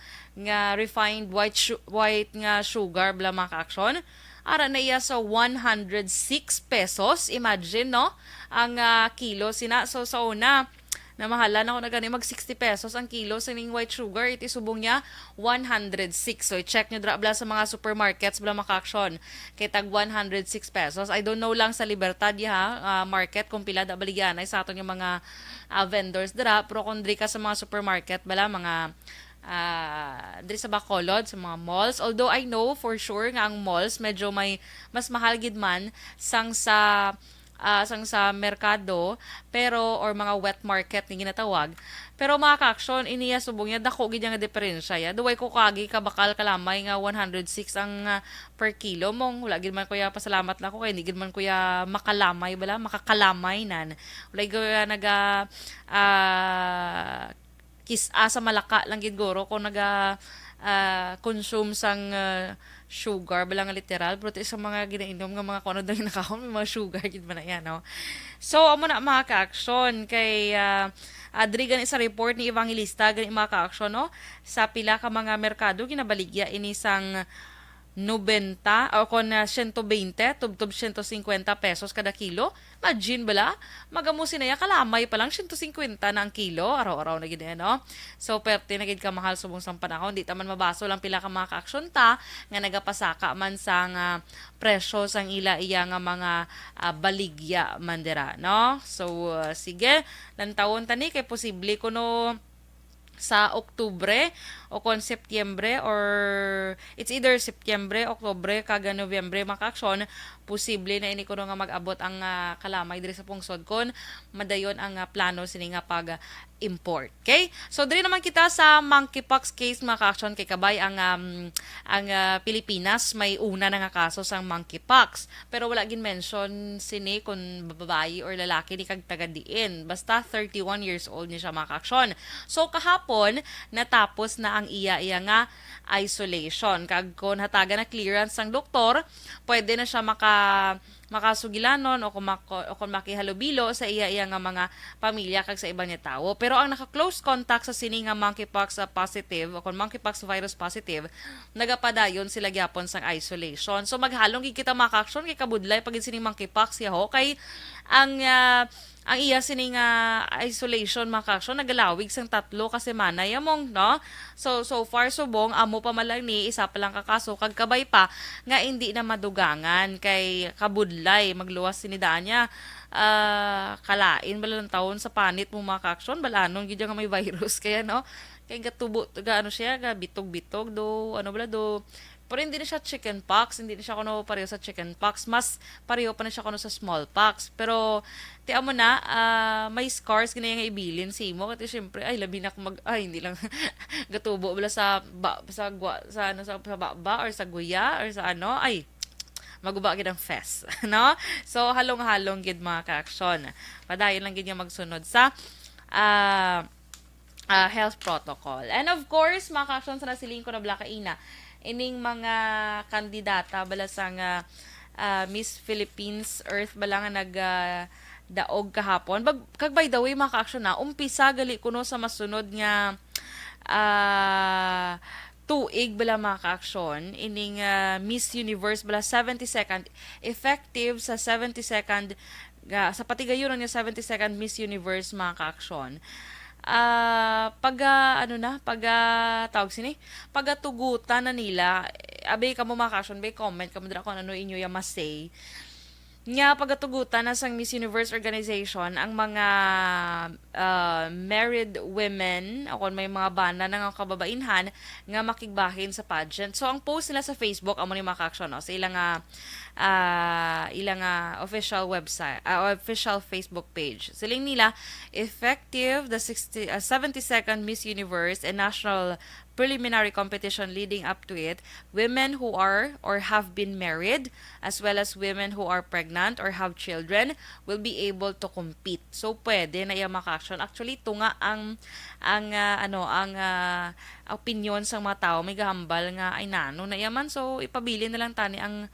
refined white nga sugar bala mga ka-aksyon. Ara na iya sa 106 pesos. Imagine, no? Ang kilo sina. So, sa una, namahalan ako na gani mag 60 pesos ang kilo sa ning white sugar. Iti subong niya 106. So, i-check nyo bla sa mga supermarkets bla maka-aksyon. Kay tag 106 pesos. I don't know lang sa Libertad market kung pila da baligyanay sa aton yung mga vendors dira. Pero kung diri ka sa mga supermarket bala mga diri sa Bacolod, sa mga malls. Although I know for sure nga ang malls medyo may mas mahal gid man sang sa merkado pero or mga wet market ni ginatawag. Pero mga ka-aksyon iniya subong niya dako gid nga diferensya ya. Duway ko kagi ka bakal kalamay nga 106 ang per kilo mong wala gid man kuya pasalamat na ako kay hindi gid man kuya makalamay bala makakalamay nan. Wala gid kisa sa malaka lang gid guro kung consume sang sugar bala nga literal pero sa mga ginainom nga mga kuno daw nakahon may mga sugar gid man na yan no. So amo na mga ka-aksyon kay adri gani sa report ni Evangelista gani mga ka-aksyon no sa pila ka mga merkado ginabaligya ini sang 90 o kon 120 tubtob 150 pesos kada kilo. Imagine bala, magamusin na ya kalamay pa lang 150 na ang kilo, araw-araw na gid no. So perti na gid ka mahal subong sang panahon, di ta man mabaso lang pila ka mga ka-aksyon ta nga nagapasaka man sang presyo sang ila iya nga mga baligya mandira no. So sige, lantawon tani kay posible kuno sa Oktubre o kon Setyembre or it's either Setyembre, Oktubre kaga Nobyembre maka-aksyon posible na ini kuno nga mag-abot ang kalamay diri sa pungsod kon madayon ang plano sini nga pag-import. Okay? So diri naman kita sa monkeypox case maka-aksyon kay kabay ang Pilipinas may una na nga kaso sang monkeypox pero wala gin mention sini kung babae or lalaki ni kag taga-diin basta 31 years old ni siya maka-aksyon. So kahapon natapos na ang iya nga isolation kag kon hataga na clearance sang doktor pwede na siya makasugilanon o kung makihalubilo sa iya nga mga pamilya kag sa ibang niya tao. Pero ang naka-close contact sa sini nga monkeypox positive o kung monkeypox virus positive, nagapadayon sila gyapon sang isolation. So maghalong gid kita maka-aksyon kay kabudlay pag sini monkeypox yaho kay ang iya sini nga isolation maka-aksyon nagalawig sang 3 ka semana yamong no. So far subong amo pa malang ni isa pa lang kakaso kag kabay pa nga hindi na madugangan kay kabudlay magluwas sinidaan niya kalain bala ng taon sa panit mo maka-aksyon balanon gid nga may virus kaya no kay gatubo ga ano siya ga bitog-bitog do ano bala do. Pero hindi na siya chickenpox, hindi na siya kuno pareho sa chickenpox, mas pareho pa na siya kuno sa smallpox. Pero tiyan mo na, may scars ganyan nga ibilin si mo kasi syempre ay labi na hindi lang gatubo bala sa baba or sa guya or sa ano ay maguba gid ang fest no. So halong-halong gid mga ka-aksyon. Padayon lang gid nga magsunod sa health protocol. And of course, mga ka-aksyon sa nasiling ko na blakaina ining mga kandidata bala sang Miss Philippines Earth bala nga daog kahapon. Kag by the way mga ka-aksyon na umpisa gali kuno sa masunod nga tuig bala mga ka-aksyon ining Miss Universe bala 72nd effective sa 72nd sa patigayon niya 72nd Miss Universe mga ka-aksyon. Pagatugutan na nila abay ka mo makasyon bay comment ka mo dira kung ano inyo yung masay nga pagatugutan na sang Miss Universe organization ang mga married women o kung may mga bana na nga kababainhan nga makigbahin sa pageant. So ang post nila sa Facebook amo ni maka-action no, sa ilang official website, official Facebook page. Siling nila effective the 72nd Miss Universe and National preliminary competition leading up to it, women who are or have been married as well as women who are pregnant or have children will be able to compete. So pwede na yung maka-action. Actually ito nga ang opinion sa mga tao may gahambal nga ay nano na yaman, so ipabili na lang tani ang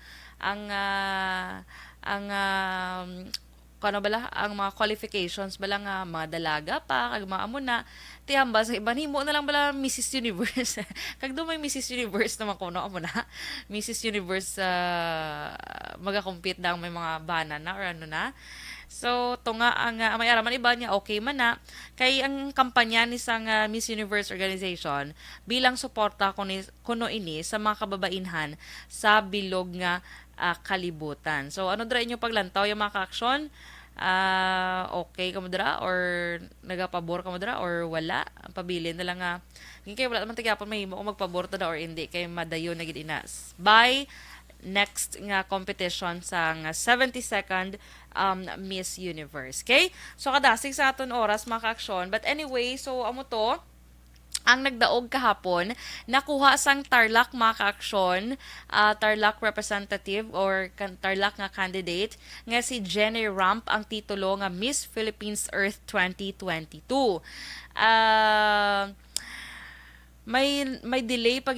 ang mga qualifications bala nga mga dalaga pa kag mga amo na tihamba sa iban himo na lang bala Mrs. Universe kag do may Mrs. Universe naman kuno amo na Mrs. Universe magakompete dang may mga banana or ano na. So to nga ang may araman iba niya okay man na kay ang kampanya ni sang Miss Universe organization bilang suporta kuno ini sa mga kababainhan sa bilog nga kalibutan. So ano dra inyo paglantaw yung mga ka-aksyon? Okay ka mo dra or nagapabor ka mo dra or wala? Pabili na lang nga. Kaya wala naman tigapon mahimo kung magpabor ta da or hindi kay madayon na gid inas. By next nga competition sa 72nd Miss Universe. Okay? So kadasig sa aton oras mga ka-aksyon. But anyway, so amo to ang nagdaog kahapon, nakuha sang Tarlac mga ka-aksyon, Tarlac representative or Tarlac nga candidate, nga si Jenny Ramp ang titulo nga Miss Philippines Earth 2022. May delay pag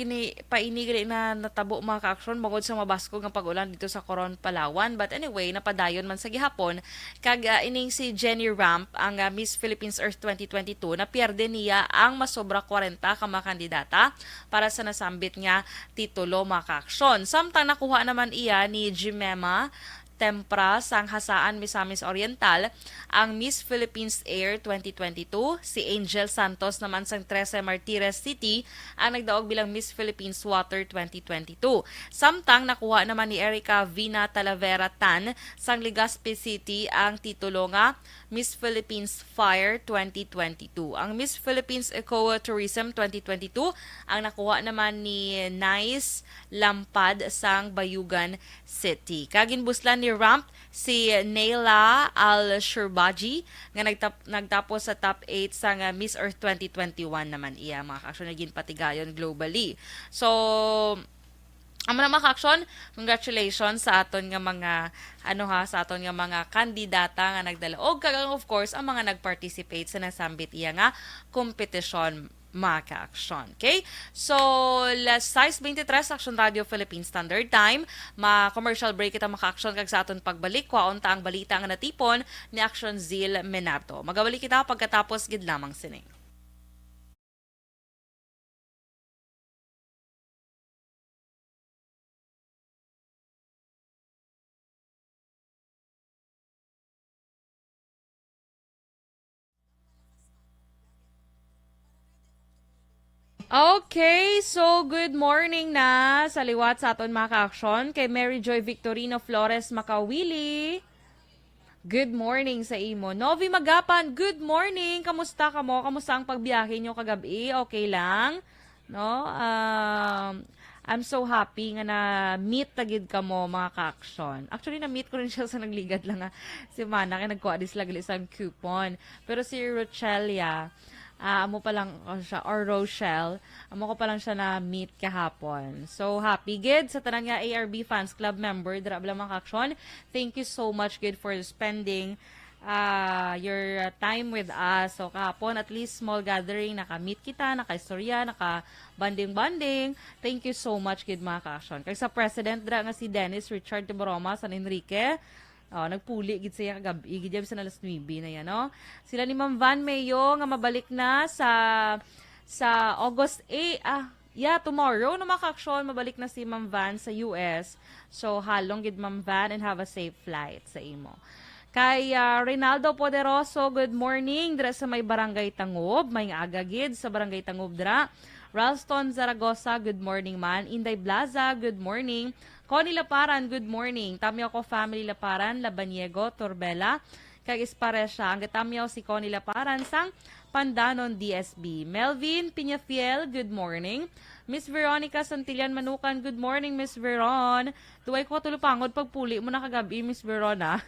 painigri na natabo mga ka-aksyon bangod sa mabaskog nga pag-ulan dito sa Coron, Palawan. But anyway, napadayon man sa gihapon kag ining si Jenny Ramp ang Miss Philippines Earth 2022 na pierde niya ang masobra 40 ka mga kandidata para sa nasambit nga titulo mga ka-aksyon. Samtang nakuha naman iya ni Jimema Tempra sang Hasaan, Misamis Oriental ang Miss Philippines Air 2022. Si Angel Santos naman sang 13 Martires City ang nagdaog bilang Miss Philippines Water 2022. Samtang nakuha naman ni Erica Vina Talavera Tan sang Legazpi City ang titulo nga Miss Philippines Fire 2022. Ang Miss Philippines Eco Tourism 2022 ang nakuha naman ni Nice Lampad sang Bayugan City. Kaginbuslan ni Ramp si Neila Al-Shurbaji nga nagtapos sa top 8 sa Miss Earth 2021 naman iya mga ka-aksyon naging patigayon globally. So ang mga ka-aksyon, congratulations sa aton nga mga sa aton nga mga kandidata nga nagdala og kagang of course ang mga nagparticipate sa nasambit iya nga competition mga ka-aksyon. Okay? So, last 6:23 Action Radio Philippine Standard Time. Ma-commercial break kita maka-aksyon kag sa aton pagbalik. Kwaon ta ang balita nga natipon ni Action Zil Menato. Magabalik kita pagkatapos gid lamang sining. Okay, so good morning na sa liwat sa aton mga ka-aksyon kay Mary Joy Victorino Flores Makawili. Good morning sa imo. Novi Magapan, good morning. Kamusta ka mo? Kamusta ang pagbiyahe nyo kagabi? Okay lang? No? I'm so happy nga na meet tagid ka mo mga ka-aksyon. Actually, na-meet ko rin siya sa nagligad lang si Mana kaya nagkuha dis lang isang coupon. Pero si Rochelia, amo pa lang siya, or Rochelle, amo ko pa lang siya na-meet kahapon. So, happy, Gid, sa tanang nga ARB Fans Club member, dira bala mga ka-aksyon. Thank you so much, Gid, for spending your time with us. So, kahapon, at least small gathering, naka-meet kita, naka-istorya, naka-banding-banding. Thank you so much, Gid, mga ka-aksyon. Kaya sa president, dira nga si Dennis Richard Tiboroma, San Enrique, nagpuli gid siya kagabi gid sa alas 9 na yan, no? Sila ni Ma'am Van Mayo nga mabalik na sa August 8. Tomorrow na maka-aksyon mabalik na si Ma'am Van sa US. So halong gid Ma'am Van and have a safe flight sa imo. Kay Reynaldo Poderoso, good morning dira sa may Barangay Tangob, may aga gid sa Barangay Tangob dira. Ralston Zaragoza, good morning man. Inday Blaza, good morning. Connie Laparan, good morning. Tami ako family Laparan, Labaniego, Torbela. kag Esparesya. Ang gatamyaw si Connie Laparan sang Pandanon DSB. Melvin Piñafiel, good morning. Miss Veronica Santillan Manukan, good morning, Miss Veron. Tuway ko tulupangod pagpuli mo na kagabi, Miss Verona.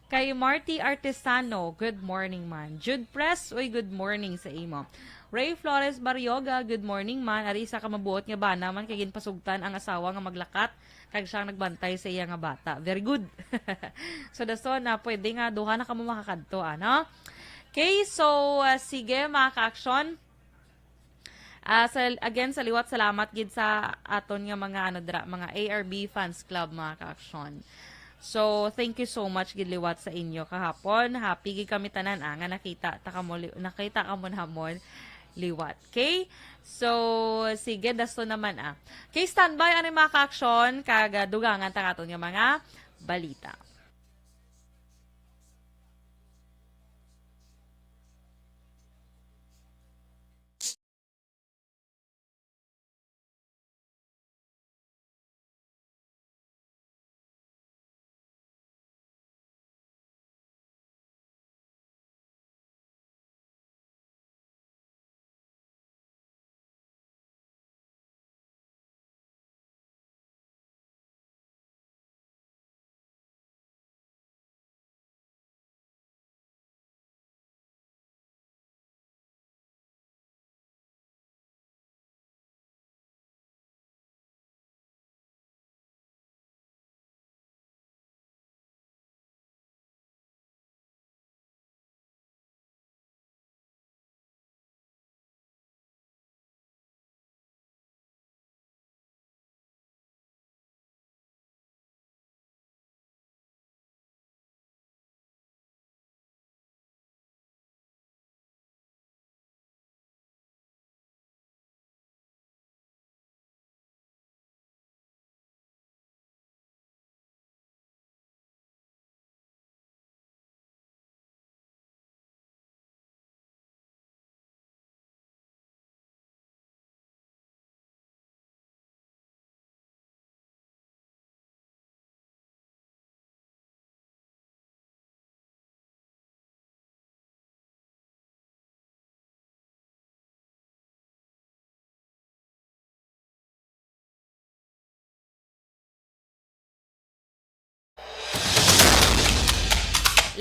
Kay Marty Artesano, good morning man. Jude Press, uy, good morning sa imo. Ray Flores Barrioga, good morning man. Arisa ka mabuot nga ba naman kay ginpasugtan ang asawa nga maglakat kag siyang nagbantay sa iya nga bata. Very good. So dason na pwede nga duha na kamo makakadto ano. Okay, so sige mga ka-aksyon. Again, sa liwat salamat gid sa aton nga mga mga ARB Fans Club mga ka-aksyon. So, thank you so much gid liwat sa inyo kahapon. Happy gid kami tanan nga nakita ka mo namon liwat. Okay? So, sige, dasto naman Okay, standby ani mga ka-aksyon kag dugangan ta katon nga mga balita.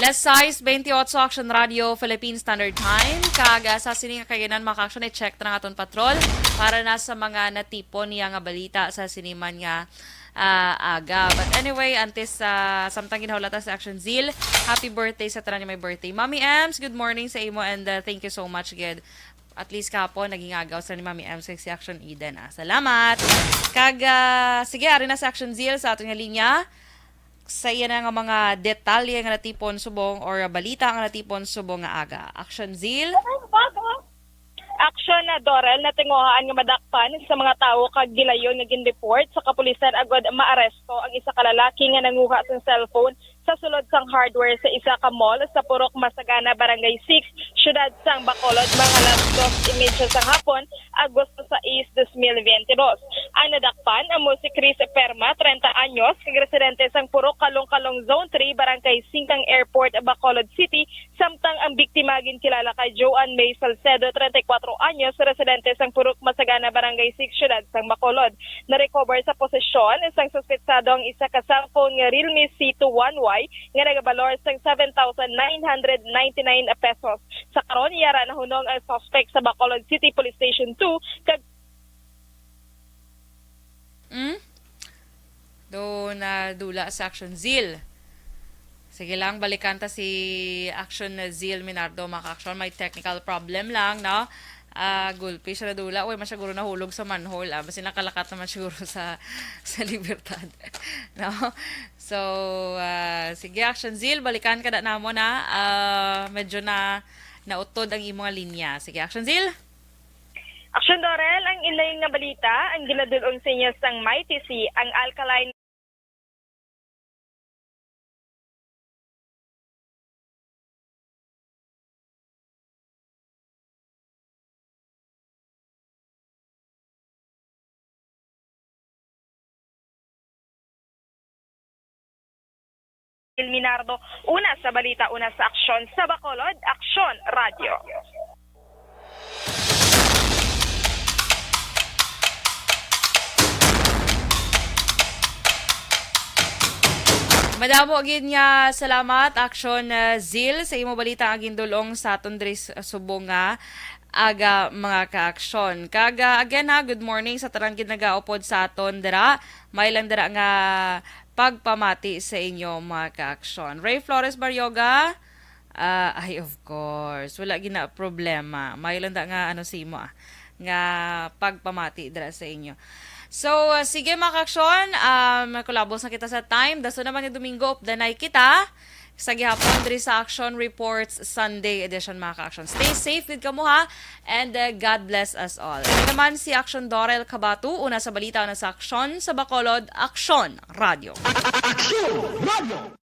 Last size 28 Action Radio Philippine Standard Time. Kaga sa sining kaganan mga action i-check na nga aton patrol para na sa mga natipon niya nga balita sa siniman nga aga. But anyway, antes samtang ginahulata sa Action Zeal, happy birthday sa tanan may birthday. Mommy Ems, good morning sa imo and thank you so much gid. At least kahapon naging agaw sa ni Mami Ems si Action Eden. Salamat. Sige, ari na sa Action Zeal sa aton nga linya. Sa iya na nga mga detalye nga natipon subong or balita nga natipon subong nga aga. Action Zeal. Action na Dorel na tinguhaan nga madakpan sa mga tawo kag gilayon nga gin-report sa kapulisan agad maaresto ang isa ka lalaki nga nanguha sa cellphone sa sulod sang hardware sa isa ka mall sa Purok Masagana, Barangay 6, Syudad sang Bacolod, mga alas 2 immediate sa hapon, Agosto 6, 2022. Ang nadakpan amo si Chris Perma, 30 anyos, kag residente sang Purok Kalong-Kalong Zone 3, Barangay 5 Airport, Bacolod City, samtang ang biktima ginkilala kay Joanne May Salcedo, 34 anyos, residente sang Purok Masagana, Barangay 6, Syudad sang Bacolod. Na-recover sa posesyon isang suspetsado ang isa ka cellphone nga Realme C21Y nga nagabalor sang 7,999 pesos. Sa karon yara na hunong ang suspect sa Bacolod City Police Station 2 kag Do na dula sa Action Zeal. Sige lang, balikan ta si Action Zeal Minardo mga action. May technical problem lang, no? Gulpi siya na dula. Uy, masyaguro nahulog sa manhole. Basta nakalakat naman siguro sa Libertad. No? So, sige, Action Zeal, balikan ka na mo na. Medyo na nautod ang imong linya. Sige, Action Zeal. Action Dorel, ang inlayong nga balita, ang ginadulong sa inyo sang Mighty Sea, ang alkaline Minardo. Una sa balita, una sa aksyon sa Bacolod, Aksyon Radio. Madamo gid nga salamat Action Zil sa imo balita ang gindulong sa aton diri sa Subo nga aga mga ka-aksyon. Kaga again ha, good morning sa tarang gid nagaupod sa aton dira. May lang dira nga pagpamati sa inyo mga ka-aksyon. Ray Flores Baryoga, ay of course, wala gina problema. May lang da nga ano si mo nga pagpamati dira sa inyo. So, sige mga ka-aksyon, kulabos na kita sa time. Daso naman yung Domingo, updanay kita sa gihapon diri sa Action Reports Sunday edition mga ka-aksyon. Stay safe with kamo ha, and God bless us all. Ito naman si Action Dorel Cabatu, una sa balita na sa Aksyon sa Bacolod, Aksyon Radio. Aksyon Radio!